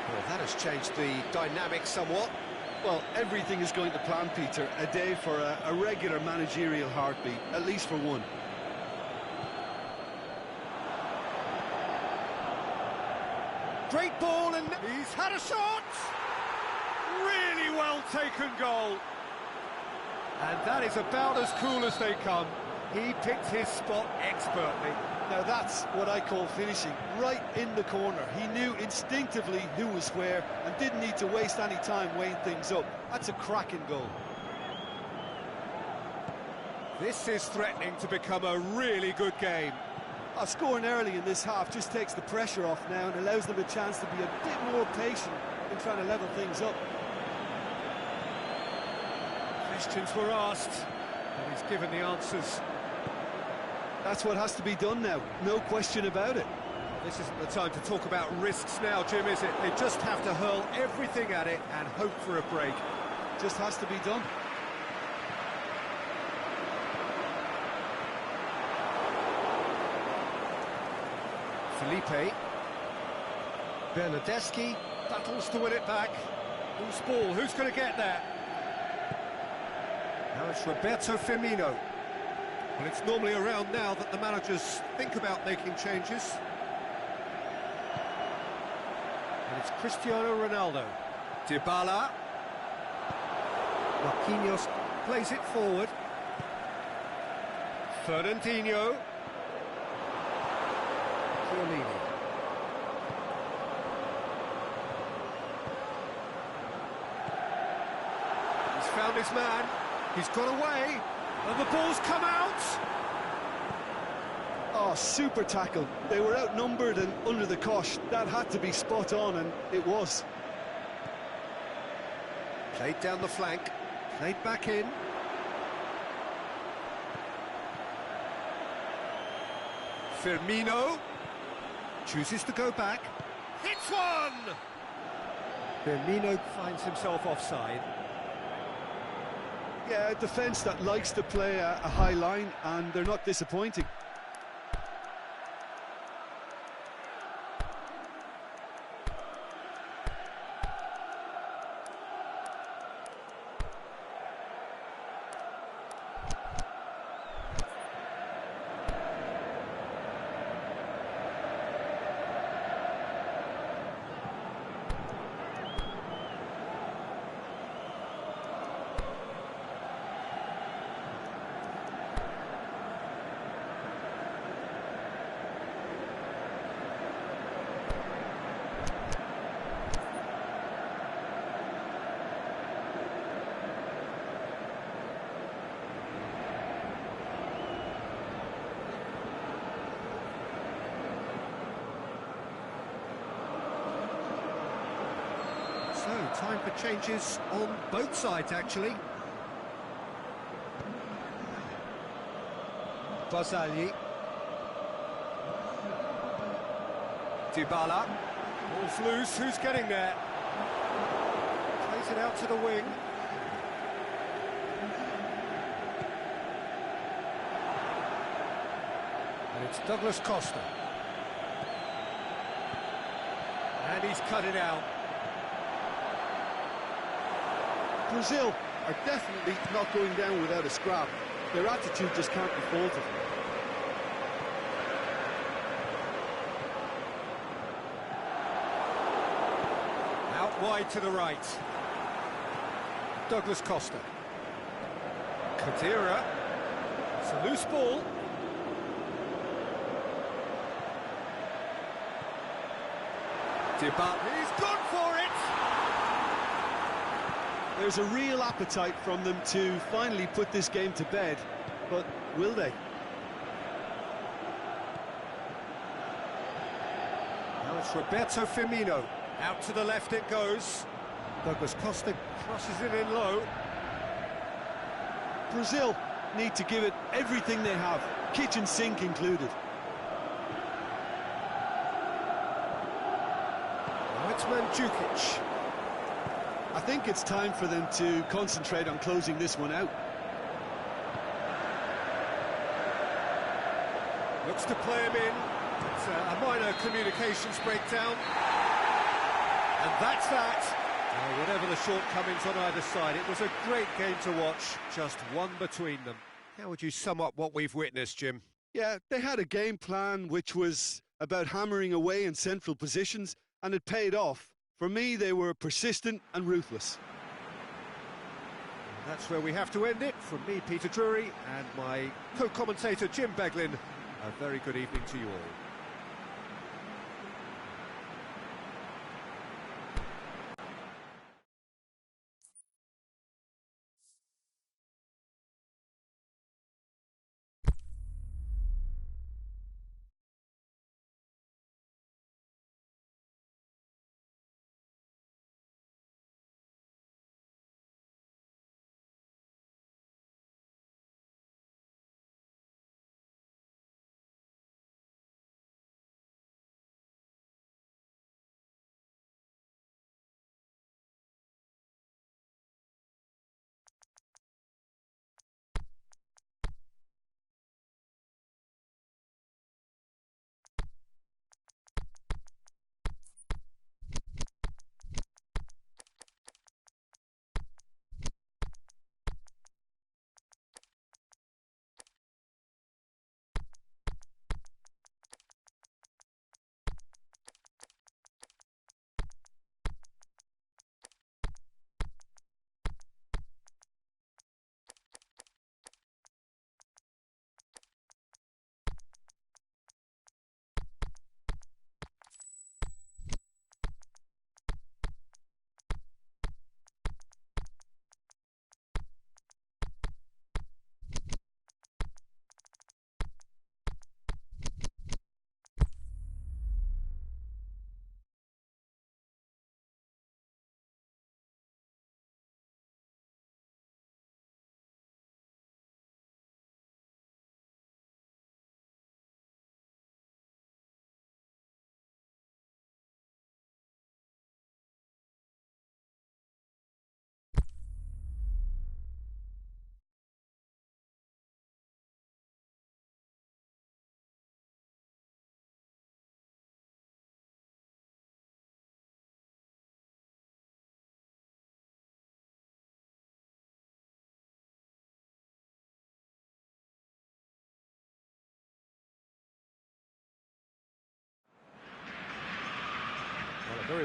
Well, that has changed the dynamic somewhat. Well, everything is going to plan, Peter. A day for a regular managerial heartbeat, at least for one. Great ball, and he's had a shot! Really well taken goal. And that is about as cool as they come. He picked his spot expertly. Now that's what I call finishing, right in the corner. He knew instinctively who was where and didn't need to waste any time weighing things up. That's a cracking goal. This is threatening to become a really good game. Scoring early in this half just takes the pressure off now and allows them a chance to be a bit more patient in trying to level things up. Questions were asked, and he's given the answers. That's what has to be done now, no question about it. This isn't the time to talk about risks now, Jim, is it? They just have to hurl everything at it and hope for a break. Just has to be done. Felipe. Bernardeschi battles to win it back. Who's ball? Who's going to get there? Now it's Roberto Firmino. Well, it's normally around now that the managers think about making changes. And it's Cristiano Ronaldo. Dybala. Marquinhos plays it forward. Fernandinho. Chiellini. He's found his man. He's got away. And the ball's come out! Oh, super tackle. They were outnumbered and under the cosh. That had to be spot on, and it was. Played down the flank, played back in. Firmino chooses to go back. Hits one! Firmino finds himself offside. Yeah, a defence that likes to play a high line, and they're not disappointing. So, time for changes on both sides, actually. Barzagli. Dybala. Ball's loose, who's getting there? Plays it out to the wing. And it's Douglas Costa. And he's cut it out. Brazil are definitely not going down without a scrap. Their attitude just can't be faulted. Out wide to the right. Douglas Costa. Kadira. It's a loose ball. Dybala. He's gone for it! There's a real appetite from them to finally put this game to bed, but will they? Now it's Roberto Firmino. Out to the left it goes. Douglas Costa Crosses it in low. Brazil need to give it everything they have, kitchen sink included. Now it's Mandzukic. I think it's time for them to concentrate on closing this one out. Looks to play him in. It's a minor communications breakdown. And that's that. Whatever the shortcomings on either side, it was a great game to watch, just one between them. How would you sum up what we've witnessed, Jim? Yeah, they had a game plan which was about hammering away in central positions, and it paid off. For me, they were persistent and ruthless. And that's where we have to end it. From me, Peter Drury, and my co-commentator, Jim Beglin, a very good evening to you all.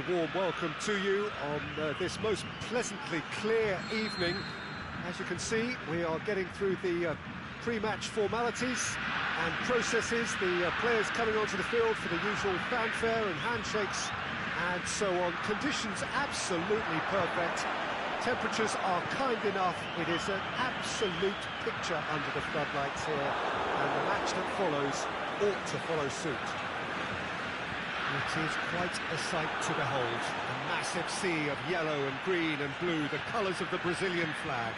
very warm welcome to you on this most pleasantly clear evening. As you can see, we are getting through the pre-match formalities and processes, the players coming onto the field for the usual fanfare and handshakes and so on. Conditions absolutely perfect. Temperatures are kind enough. It is an absolute picture under the floodlights here, and the match that follows ought to follow suit. It is quite a sight to behold. A massive sea of yellow and green and blue, the colours of the Brazilian flag.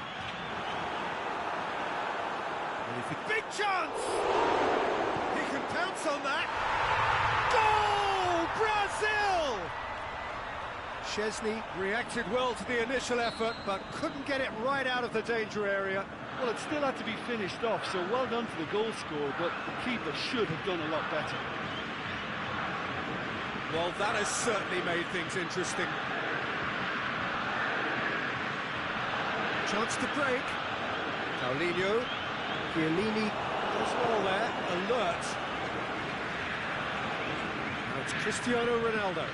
Big chance! He can pounce on that. Goal! Brazil! Szczesny reacted well to the initial effort, but couldn't get it right out of the danger area. Well, it still had to be finished off, so well done for the goal scorer, but the keeper should have done a lot better. Well, that has certainly made things interesting. Chance to break. Paulinho. Chiellini does well there. Alert. Now it's Cristiano Ronaldo.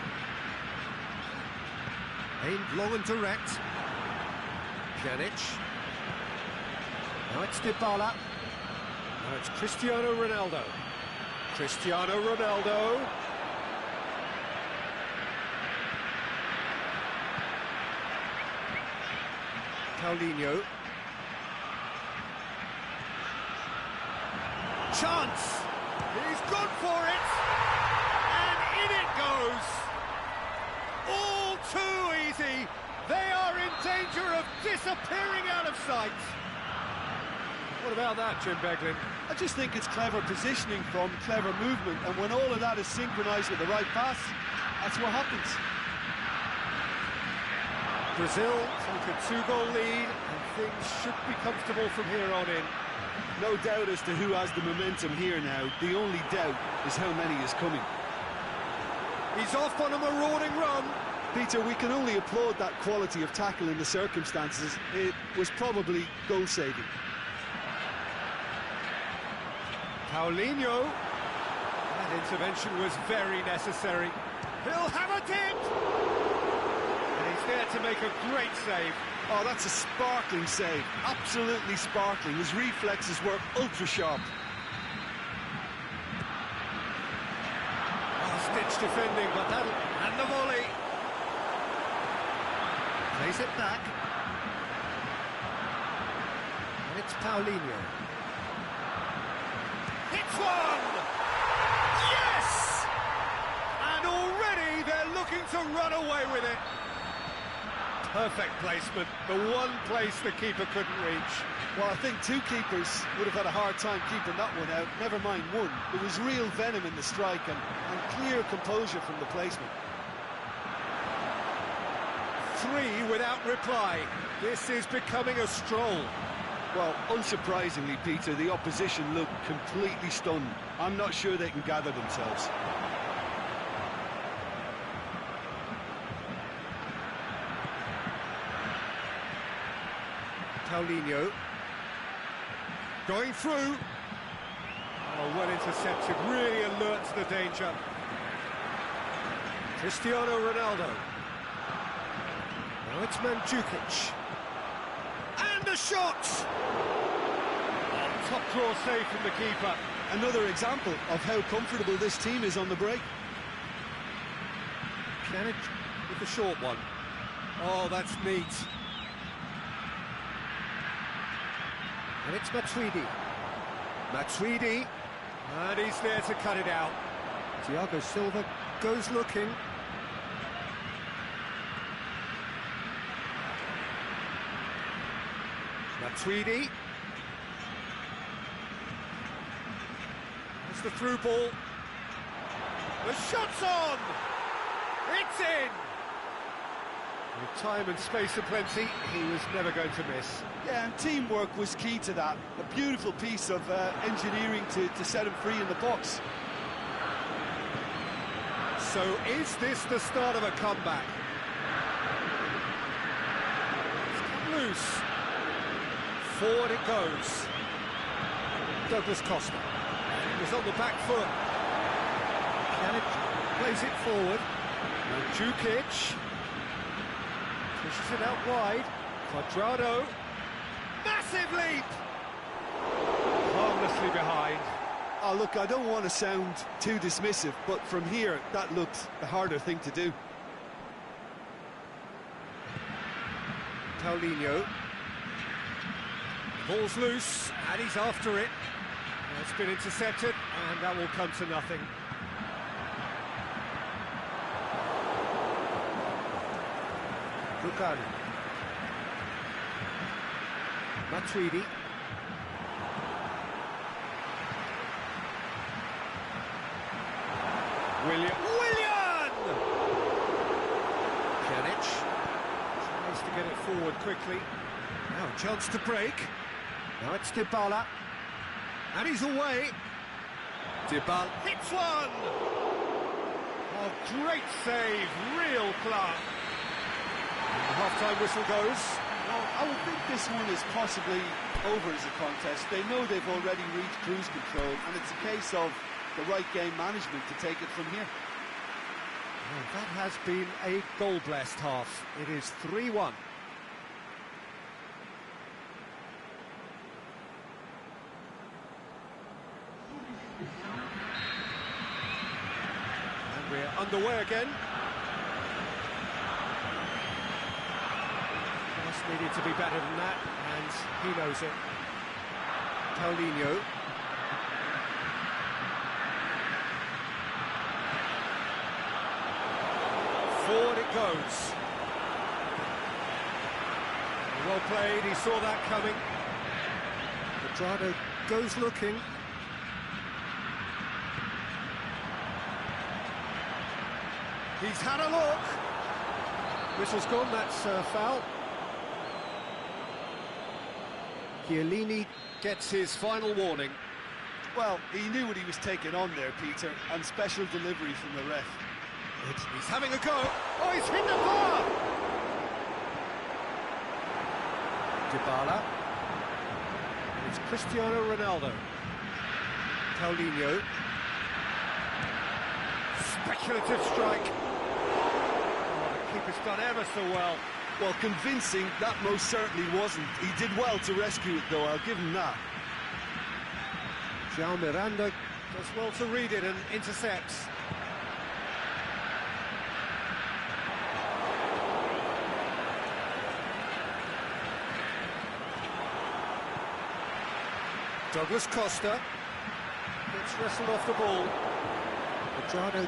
Aimed long and direct. Pjanic. Now it's Dybala. Now it's Cristiano Ronaldo. Cristiano Ronaldo. Paulinho. Chance! He's gone for it! And in it goes! All too easy! They are in danger of disappearing out of sight! What about that, Jim Beglin? I just think it's clever positioning from clever movement, and when all of that is synchronised with the right pass, that's what happens. Brazil take a 2-goal lead, and things should be comfortable from here on in. No doubt as to who has the momentum here now. The only doubt is how many is coming. He's off on a marauding run. Peter, we can only applaud that quality of tackle in the circumstances. It was probably goal-saving. Paulinho. That intervention was very necessary. He'll have a dip! And he's there to make a great save. Oh, that's a sparkling save. Absolutely sparkling. His reflexes were ultra-sharp. Stitch defending, but that'll... And the volley. Plays it back. And it's Paulinho. Hits one! Yes! And already they're looking to run away with it. Perfect placement, the one place the keeper couldn't reach. Well, I think two keepers would have had a hard time keeping that one out, never mind one. There was real venom in the strike and clear composure from the placement. 3 without reply. This is becoming a stroll. Well, unsurprisingly, Peter, the opposition looked completely stunned. I'm not sure they can gather themselves. Paulinho. Going through. Oh, well intercepted, really alert to the danger. Cristiano Ronaldo. Now it's Mandzukic. And a shot! Oh, top draw save from the keeper. Another example of how comfortable this team is on the break. Pjanic with the short one. Oh, that's neat. And it's Matuidi. Matuidi. And he's there to cut it out. Thiago Silva goes looking. Matuidi. That's the through ball. The shot's on! It's in! With time and space aplenty, he was never going to miss. Yeah, and teamwork was key to that. A beautiful piece of engineering to set him free in the box. So is this the start of a comeback? It's come loose. Forward it goes. Douglas Costa. He's on the back foot. Pjanic plays it forward. Mandzukic pushes it out wide. Quadrado, massive leap! Harmlessly behind. Oh, look, I don't want to sound too dismissive, but from here, that looked the harder thing to do. Paulinho. Ball's loose, and he's after it. It's been intercepted, and that will come to nothing. Tuan. Matuidi. Willian! Pjanic tries to get it forward quickly. Now chance to break. Now it's Dybala. And he's away. Dybala hits one! Oh, great save, real class. The half-time whistle goes. Well, I would think this one is possibly over as a contest. They know they've already reached cruise control, and it's a case of the right game management to take it from here. Well, that has been a goal-blessed half. It is 3-1. And we're underway again. Just needed to be better than that, and he knows it. Paulinho. Forward it goes. Well played, he saw that coming. Quadrado goes looking. He's had a look. Whistle's gone, that's foul. Chiellini gets his final warning. Well, he knew what he was taking on there, Peter, and special delivery from the ref. He's having a go. Oh, he's hit the bar! Dybala. And it's Cristiano Ronaldo. Paulinho. Speculative strike. Oh, the keeper's done ever so well. Well, convincing, that most certainly wasn't. He did well to rescue it, though, I'll give him that. João Miranda does well to read it and intercepts. Douglas Costa gets wrestled off the ball. Quadrado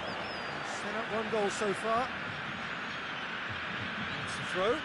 set up one goal so far. That's the throw.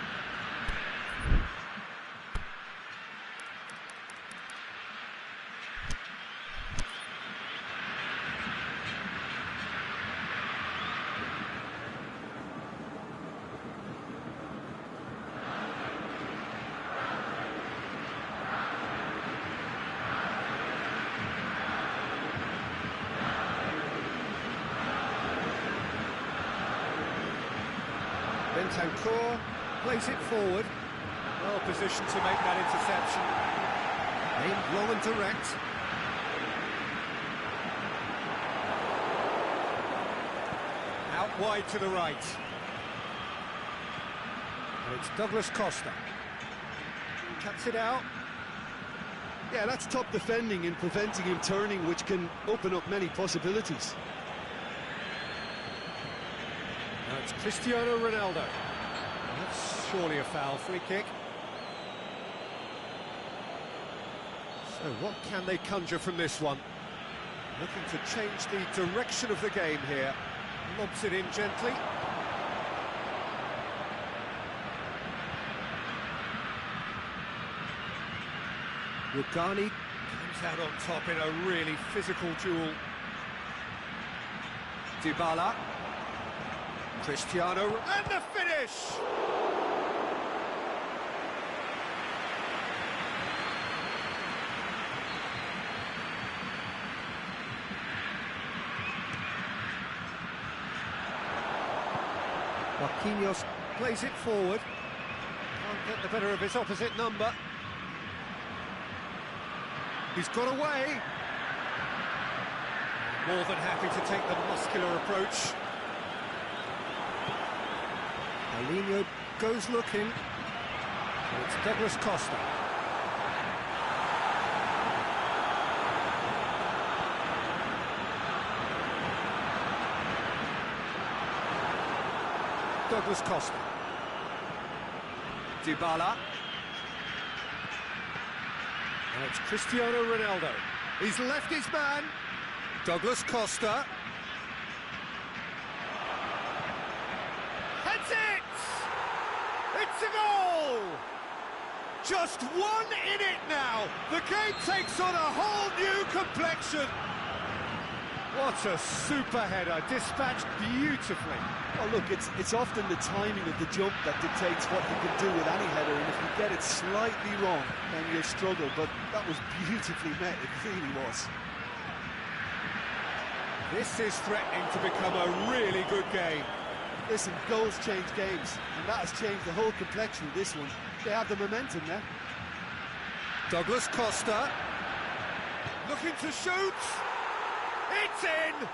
Bentancur plays it forward. Well positioned to make that interception. Aimed low and direct. Out wide to the right. And it's Douglas Costa. Cuts it out. Yeah, that's top defending and preventing him turning, which can open up many possibilities. Now it's Cristiano Ronaldo. That's surely a foul. Free kick. So what can they conjure from this one? Looking to change the direction of the game here. Lobs it in gently. Rugani comes out on top in a really physical duel. Dybala. Cristiano, and the finish! Marquinhos plays it forward. Can't get the better of his opposite number. He's got away. More than happy to take the muscular approach. Paulinho goes looking. And it's Douglas Costa. Douglas Costa. Dybala. And it's Cristiano Ronaldo. He's left his man. Douglas Costa. Heads it! It's a goal! Just one in it now. The game takes on a whole new complexion. What a super header, dispatched beautifully. Oh, look, it's often the timing of the jump that dictates what you can do with any header, and if you get it slightly wrong, then you'll struggle, but that was beautifully met, it really was. This is threatening to become a really good game. Listen, goals change games, and that has changed the whole complexion of this one. They have the momentum now. Douglas Costa. Looking to shoot. It's in!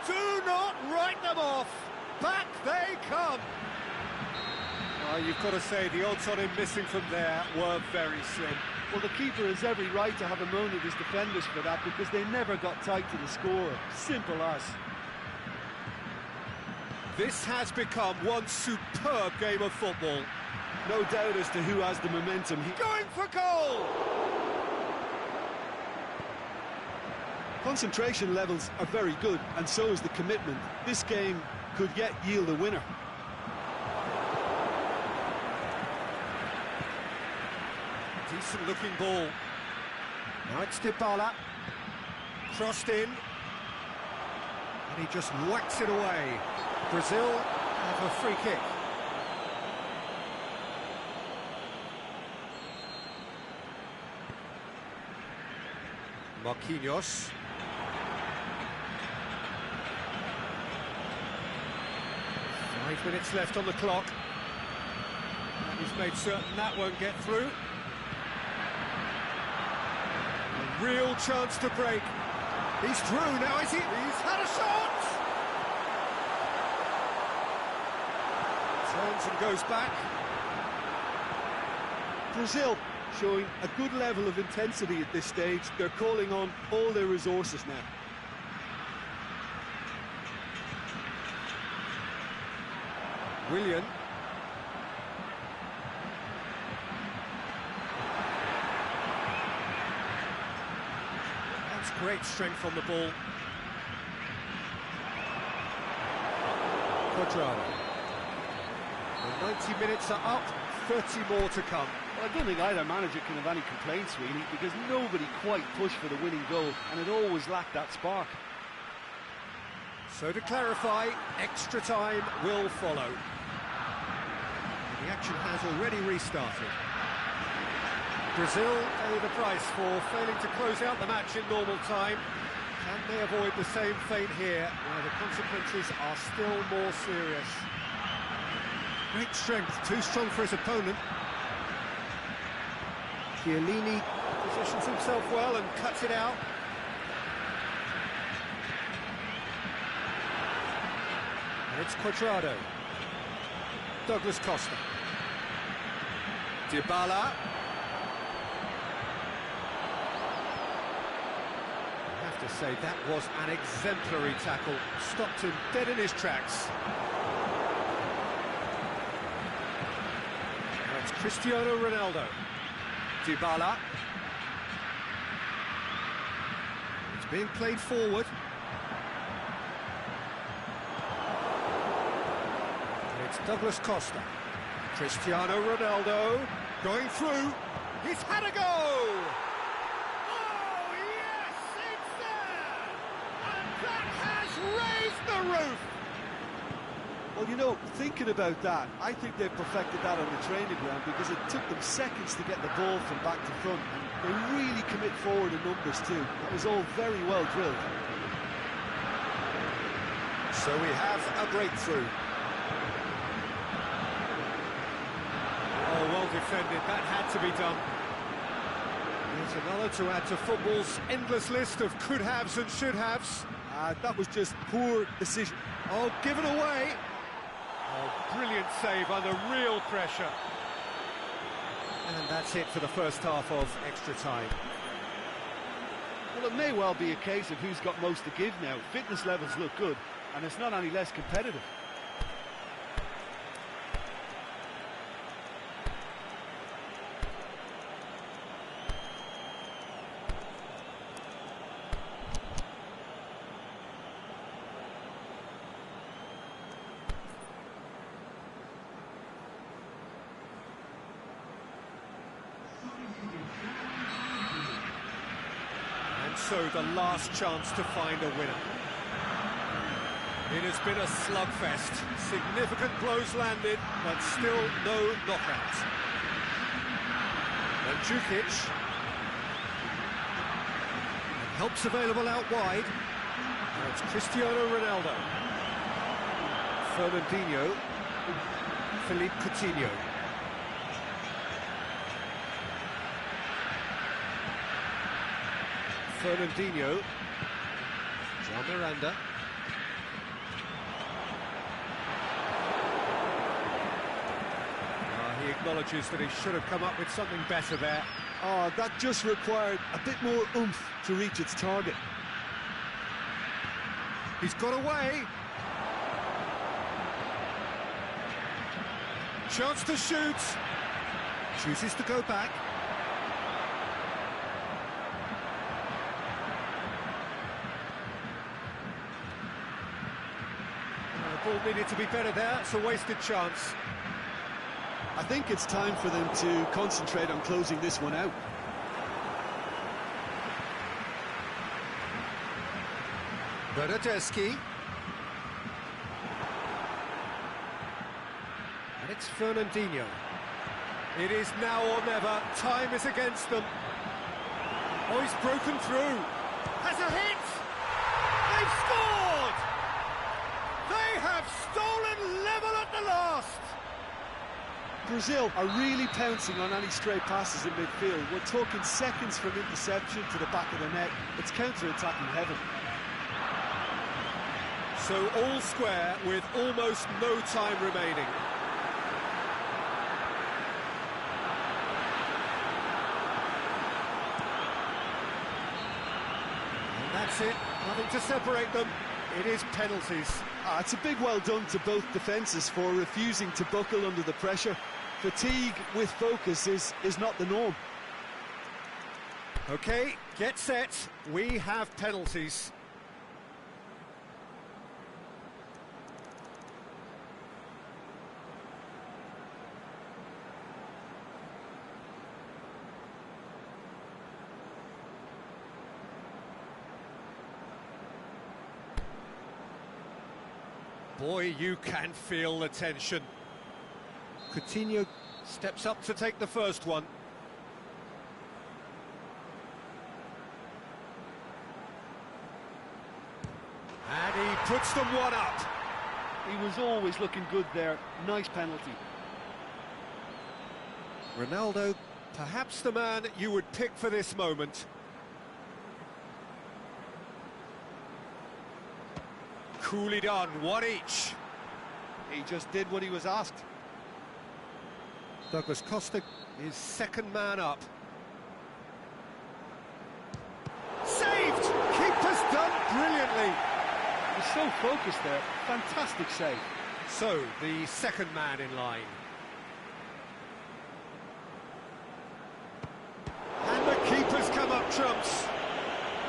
Do not write them off. Back they come. You've got to say, the odds on him missing from there were very slim. Well, the keeper has every right to have a moan at his defenders for that, because they never got tight to the score. Simple as. This has become one superb game of football. No doubt as to who has the momentum. Going for goal! Concentration levels are very good, and so is the commitment. This game could yet yield a winner. Decent looking ball. Now it's Dybala. Crossed in. And he just whacks it away. Brazil have a free kick. Marquinhos. 5 minutes left on the clock. And he's made certain that won't get through. A real chance to break. He's through now, is he? He's had a shot! Turns and goes back. Brazil showing a good level of intensity at this stage. They're calling on all their resources now. Willian. That's great strength on the ball. Quadrado. The 90 minutes are up, 30 more to come. Well, I don't think either manager can have any complaints, really, because nobody quite pushed for the winning goal, and it always lacked that spark. So to clarify, extra time will follow. The action has already restarted. Brazil pay the price for failing to close out the match in normal time. Can they avoid the same fate here, where the consequences are still more serious? Great strength, too strong for his opponent. Chiellini positions himself well and cuts it out. And it's Quadrado. Douglas Costa. Dybala. I have to say, that was an exemplary tackle. Stopped him dead in his tracks. Now it's Cristiano Ronaldo. Dybala. It's being played forward. And it's Douglas Costa. Cristiano Ronaldo going through. He's had a go! Oh, yes, it's there! And that has raised the roof! Well, you know, thinking about that, I think they've perfected that on the training ground, because it took them seconds to get the ball from back to front, and they really commit forward in numbers too. That was all very well drilled. So we have a breakthrough. Oh, well defended, that had to be done. There's another to add to football's endless list of could-haves and should-haves. That was just poor decision. Oh, given away. Oh, brilliant save under real pressure. And that's it for the first half of extra time. Well, it may well be a case of who's got most to give now. Fitness levels look good, and it's not any less competitive. So the last chance to find a winner. It has been a slugfest. Significant blows landed, but still no knockout. And Jukic. And help's available out wide. And it's Cristiano Ronaldo. Fernandinho. Philippe Coutinho. Fernandinho, John Miranda. He acknowledges that he should have come up with something better there. Oh, that just required a bit more oomph to reach its target. He's got away. Chance to shoot. Chooses to go back. Ball needed to be better there, it's a wasted chance. I think it's time for them to concentrate on closing this one out. Bernardeschi. And it's Fernandinho. It is now or never, time is against them. Oh, he's broken through. Has a hit! They've scored! They have stolen level at the last! Brazil are really pouncing on any stray passes in midfield. We're talking seconds from interception to the back of the net. It's counter-attacking heaven. So all square with almost no time remaining. And that's it, nothing to separate them. It is penalties. It's a big well done to both defences for refusing to buckle under the pressure. Fatigue with focus is not the norm. OK, get set. We have penalties. Boy, you can feel the tension. Coutinho steps up to take the first one. And he puts them one up. He was always looking good there. Nice penalty. Ronaldo, perhaps the man you would pick for this moment. Coolly done, one each. He just did what he was asked. Douglas Costa is second man up. Saved! Keeper's done brilliantly. He's so focused there. Fantastic save. So, the second man in line. And the keeper's come up trumps.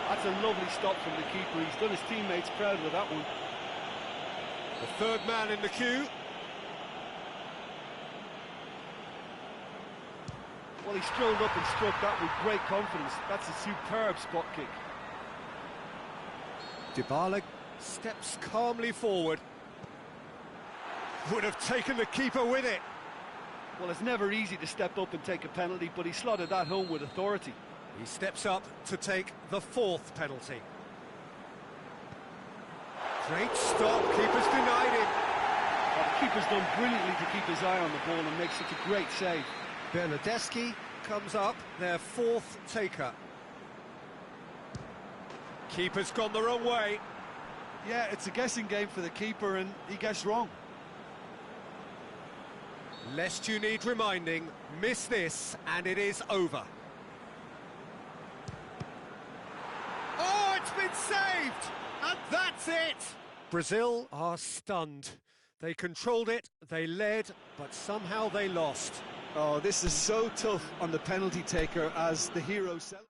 That's a lovely stop from the keeper. He's done his teammates proud with that one. The third man in the queue. Well, he strolled up and struck that with great confidence. That's a superb spot kick. Dybala steps calmly forward. Would have taken the keeper with it. Well, it's never easy to step up and take a penalty, but he slotted that home with authority. He steps up to take the fourth penalty. Great stop, keeper's denied him. Well, the keeper's done brilliantly to keep his eye on the ball and make such a great save. Bernardeschi comes up, their fourth taker. Keeper's gone the wrong way. Yeah, it's a guessing game for the keeper, and he gets wrong. Lest you need reminding, miss this and it is over. Oh, it's been saved! And that's it! Brazil are stunned. They controlled it, they led, but somehow they lost. Oh, this is so tough on the penalty taker as the hero celebrates.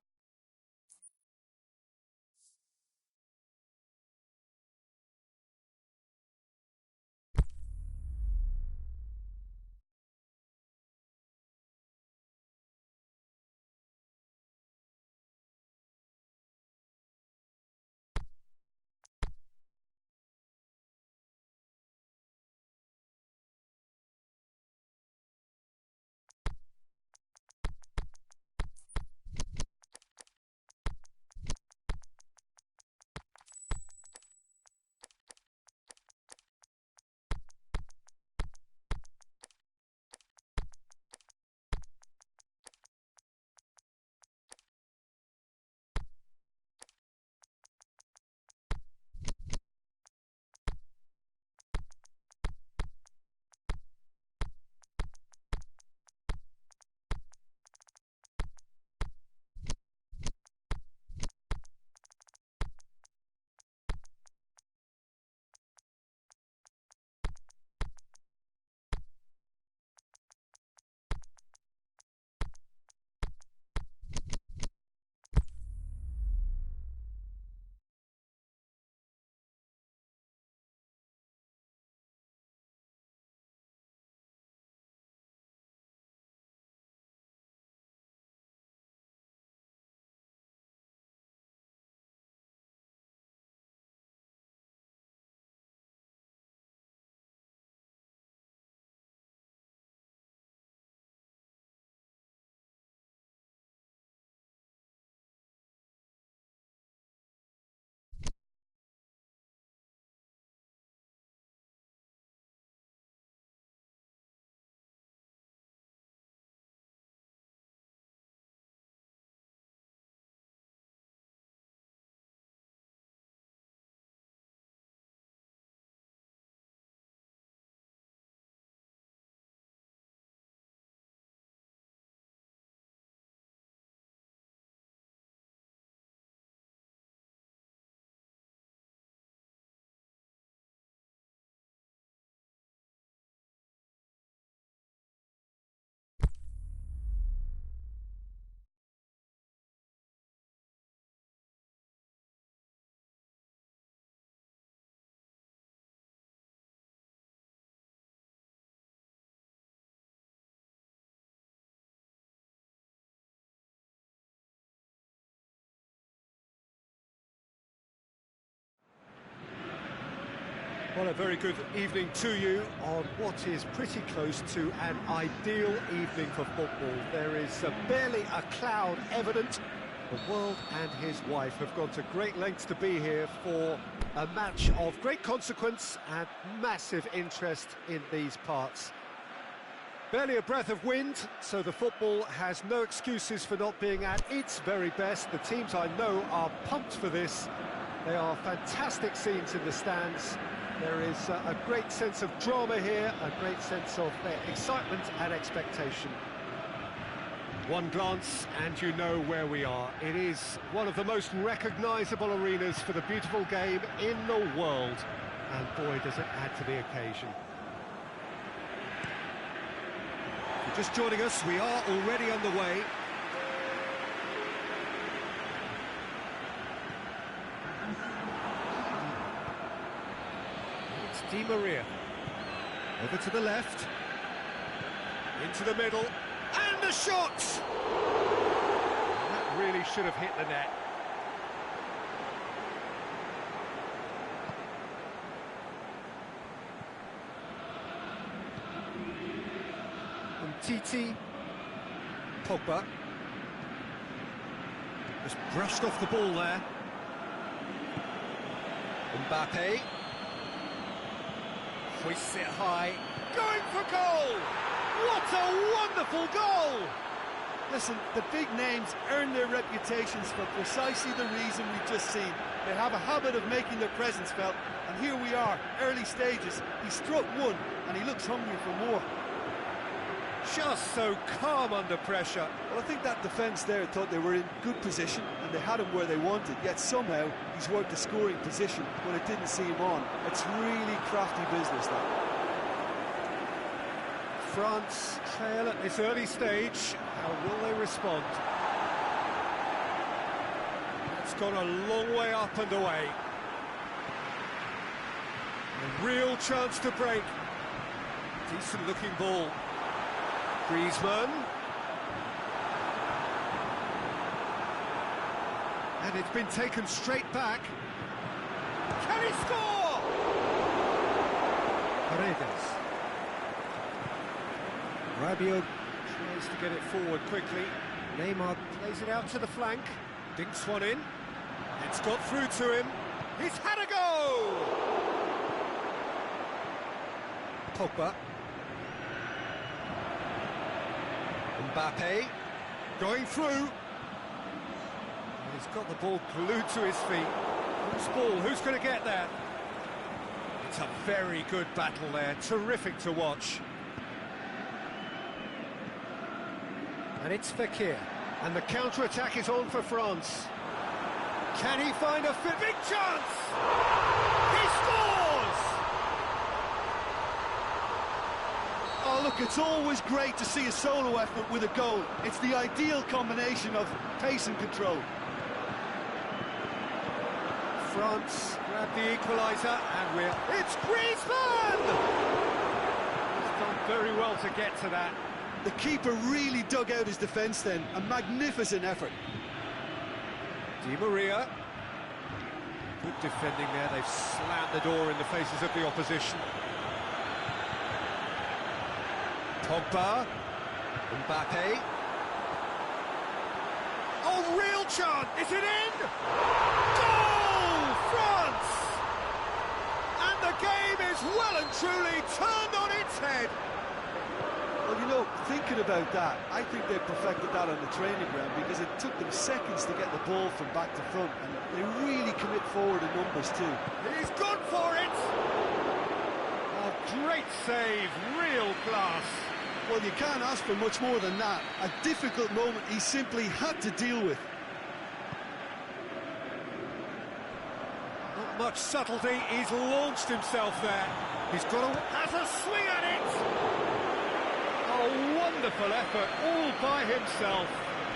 Well, a very good evening to you on what is pretty close to an ideal evening for football. There is barely a cloud evident. The world and his wife have gone to great lengths to be here for a match of great consequence and massive interest in these parts. Barely a breath of wind, so the football has no excuses for not being at its very best. The teams I know are pumped for this. They are fantastic scenes in the stands. There is a great sense of drama here, a great sense of excitement and expectation. One glance and you know where we are. It is one of the most recognisable arenas for the beautiful game in the world. And boy, does it add to the occasion. If you're just joining us, we are already underway. Di Maria, over to the left, into the middle, and the shot! That really should have hit the net. Titi, Pogba, just brushed off the ball there. Mbappe. Hoists it high, going for goal! What a wonderful goal! Listen, the big names earn their reputations for precisely the reason we've just seen. They have a habit of making their presence felt, and here we are, early stages. He struck one, and he looks hungry for more. Just so calm under pressure. Well, I think that defence there thought they were in good position and they had him where they wanted, yet somehow he's worked the scoring position when it didn't see him on. It's really crafty business, that. France trail at this early stage. How will they respond? It's gone a long way up and away. A real chance to break. Decent looking ball. Griezmann. And it's been taken straight back. Can he score? Paredes. Rabiot tries to get it forward quickly. Neymar plays it out to the flank. Dinks one in. It's got through to him. He's had a go! Pogba. Mbappe going through. He's got the ball glued to his feet. Whose ball? Who's going to get there? It's a very good battle there. Terrific to watch. And it's Fekir. And the counter-attack is on for France. Can he find a big chance? He scores! Oh, look, it's always great to see a solo effort with a goal. It's the ideal combination of pace and control. France grab the equaliser, and it's Griezmann! He's done very well to get to that. The keeper really dug out his defence then. A magnificent effort. Di Maria. Good defending there. They've slammed the door in the faces of the opposition. Pogba. Mbappe. Oh, real chance! Is it in? Goal! France! And the game is well and truly turned on its head. Well, you know, thinking about that, I think they perfected that on the training ground because it took them seconds to get the ball from back to front, and they really commit forward in numbers too. He's gone for it! Oh, great save, real class. Well, you can't ask for much more than that. A difficult moment he simply had to deal with. Not much subtlety, he's launched himself there. He's got has a swing at it! A wonderful effort, all by himself.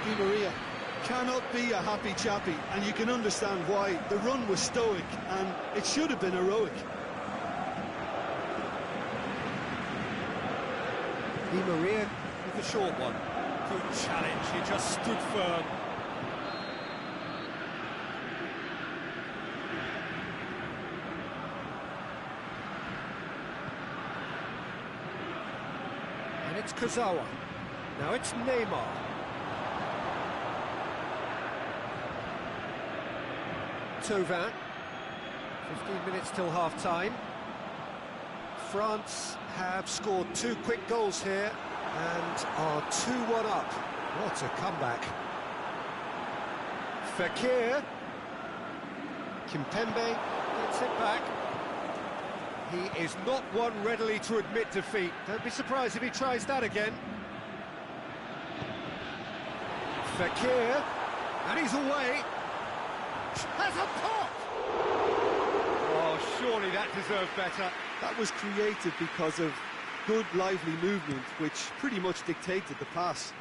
Di Maria cannot be a happy chappy, and you can understand why. The run was stoic, and it should have been heroic. Di Maria with the short one. Good challenge, he just stood firm. And it's Kurzawa. Now it's Neymar. Tuan. 15 minutes till half-time. France have scored 2 quick goals here and are 2-1 up. What a comeback. Fekir. Kimpembe gets it back. He is not one readily to admit defeat. Don't be surprised if he tries that again. Fekir, and he's away. Has a pot! Oh, surely that deserved better. That was created because of good, lively movement, which pretty much dictated the pass.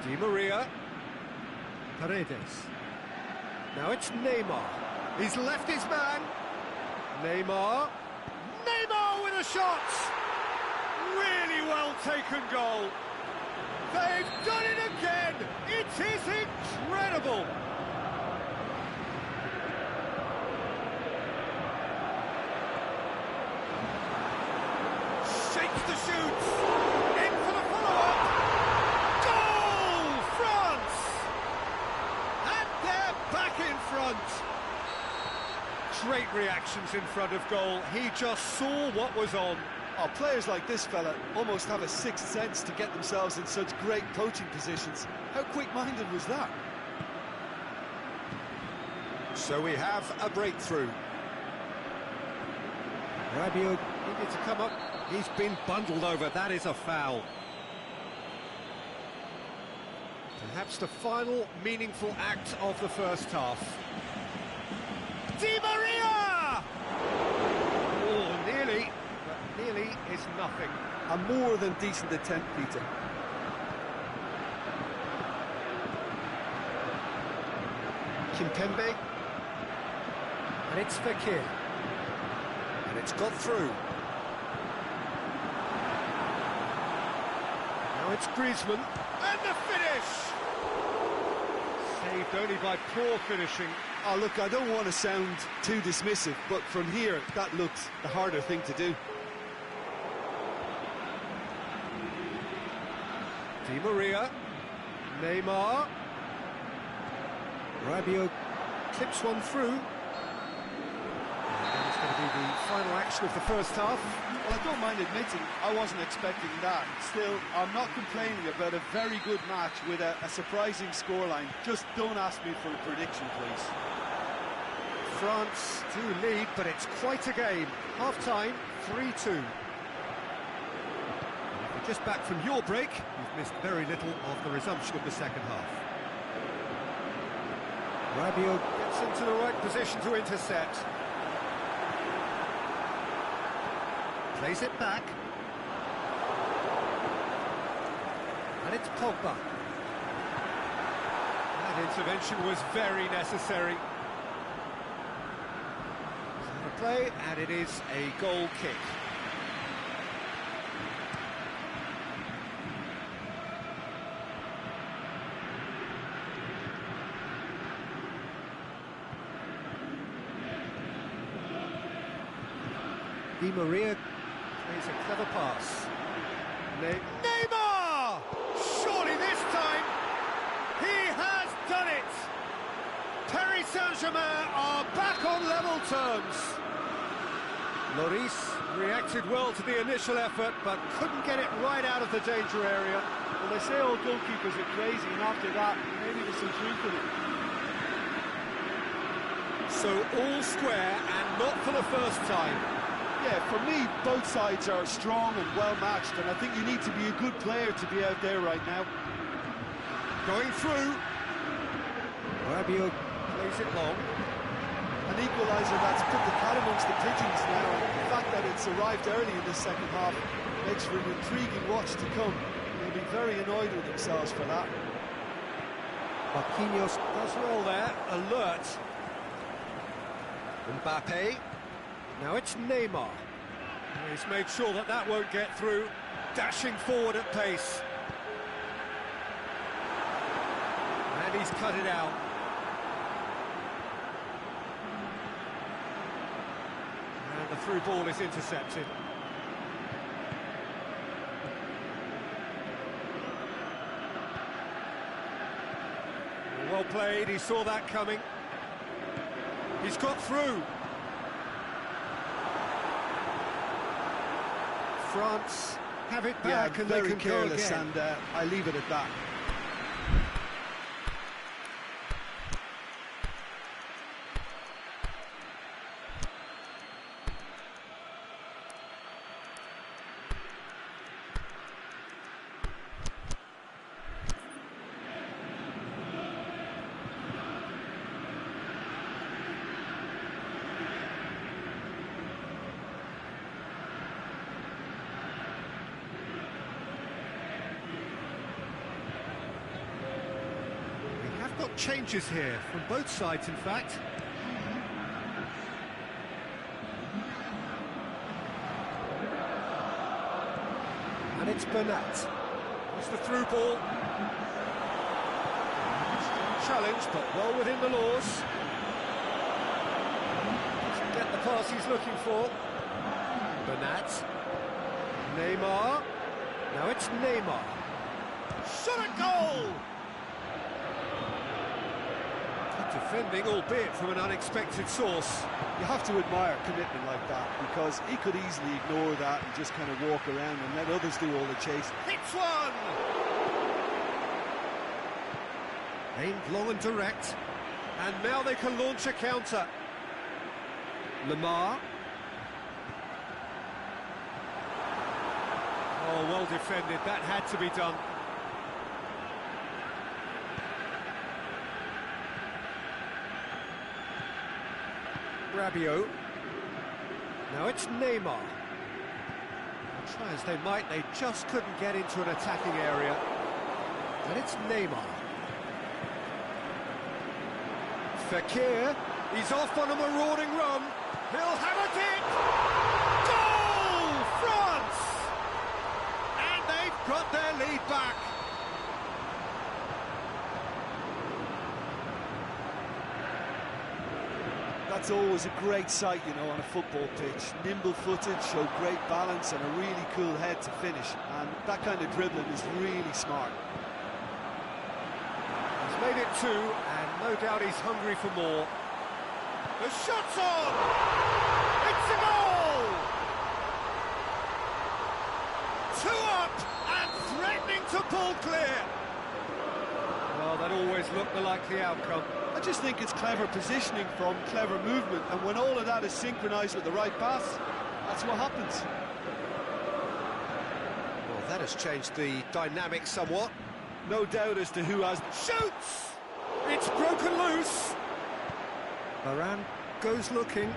Di Maria. Paredes. Now it's Neymar. He's left his man. Neymar. Neymar with a shot! Really well taken goal. They've done it again! It is incredible! Shakes the shoots! In for the follow-up! Goal! France! And they're back in front! Great reactions in front of goal. He just saw what was on. Oh, players like this fella almost have a sixth sense to get themselves in such great coaching positions. How quick-minded was that? So we have a breakthrough. Rabiot needed to come up. He's been bundled over. That is a foul. Perhaps the final meaningful act of the first half. Di Maria! Oh, nearly, but nearly is nothing. A more than decent attempt, Peter. Kimpembe. And it's Fekir. And it's got through. Now it's Griezmann. And the finish! Saved only by poor finishing. Oh, look, I don't want to sound too dismissive, but from here, that looks the harder thing to do. Di Maria. Neymar. Rabiot clips one through. And it's going to be the final action of the first half. Well, I don't mind admitting I wasn't expecting that. Still, I'm not complaining about a very good match with a surprising scoreline. Just don't ask me for a prediction, please. France do lead, but it's quite a game. Half-time, 3-2. If you're just back from your break, you've missed very little of the resumption of the second half. Rabiot gets into the right position to intercept. Plays it back. And it's Pogba. That intervention was very necessary. Play, and it is a goal kick. Di Maria plays a clever pass. Neymar! Surely this time he has done it! Paris Saint-Germain are back on level terms. Lloris reacted well to the initial effort, but couldn't get it right out of the danger area. Well, they say all goalkeepers are crazy, and after that, maybe there's some truth in it. So all square, and not for the first time. Yeah, for me, both sides are strong and well-matched, and I think you need to be a good player to be out there right now. Going through. Rabiot plays it long. An equaliser that's put the cat amongst the pigeons now, and the fact that it's arrived early in the second half makes for an intriguing watch to come. They'll be very annoyed with themselves for that. Marquinhos does well there, alert. Mbappe. Now it's Neymar. He's made sure that that won't get through, dashing forward at pace. And he's cut it out. And the through ball is intercepted. Well played, he saw that coming. He's got through. France have it back, yeah, and very they can careless, go again. and I leave it at that. Got changes here from both sides, in fact. And it's Bernat. It's the through ball. Challenge, but well within the laws. Doesn't get the pass he's looking for. Bernat. Neymar. Now it's Neymar. Shot at goal! Defending, albeit from an unexpected source. You have to admire commitment like that, because he could easily ignore that and just kind of walk around and let others do all the chasing. Hits one! Aimed long and direct, and now they can launch a counter. Lamar. Oh, well defended, that had to be done. Rabiot. Now it's Neymar. Try as they might, they just couldn't get into an attacking area. And it's Neymar. Fekir, he's off on a marauding run. He'll have it! Goal! France! And they've got their lead back. That's always a great sight, you know, on a football pitch. Nimble-footed, show great balance and a really cool head to finish. And that kind of dribbling is really smart. He's made it two, and no doubt he's hungry for more. The shot's on! It's a goal! Two up and threatening to pull clear. Well, that always looked the likely outcome. I just think it's clever positioning from clever movement, and when all of that is synchronised with the right pass, that's what happens. Well, that has changed the dynamic somewhat. No doubt as to who has... Shoots! It's broken loose. Varane goes looking.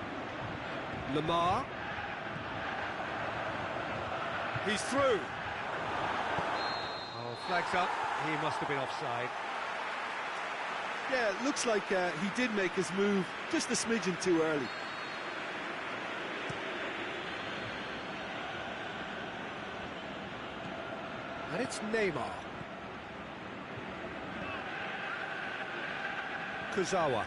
Lamar. He's through. Oh, flags up. He must have been offside. Yeah, it looks like he did make his move just a smidgen too early. And it's Neymar. Kurzawa.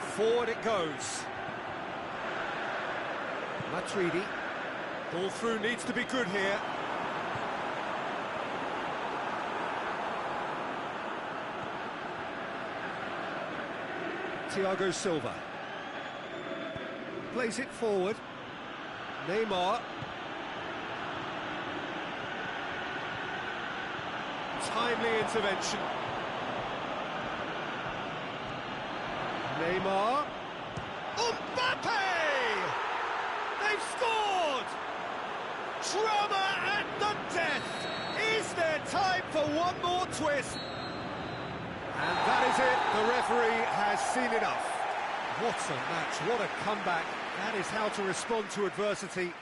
Forward it goes. Matuidi. Ball through needs to be good here. Thiago Silva. Plays it forward. Neymar. Timely intervention. Neymar. Mbappe! They've scored! Drama at the death! Is there time for one more twist? And that is it, the referee has seen enough. What a match, what a comeback. That is how to respond to adversity.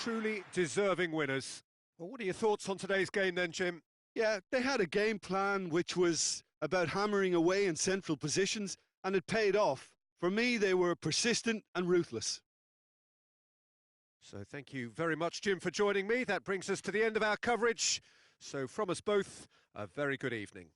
Truly deserving winners. Well, what are your thoughts on today's game then, Jim? Yeah, they had a game plan which was about hammering away in central positions, and it paid off. For me, they were persistent and ruthless. So thank you very much, Jim, for joining me. That brings us to the end of our coverage. So from us both, a very good evening.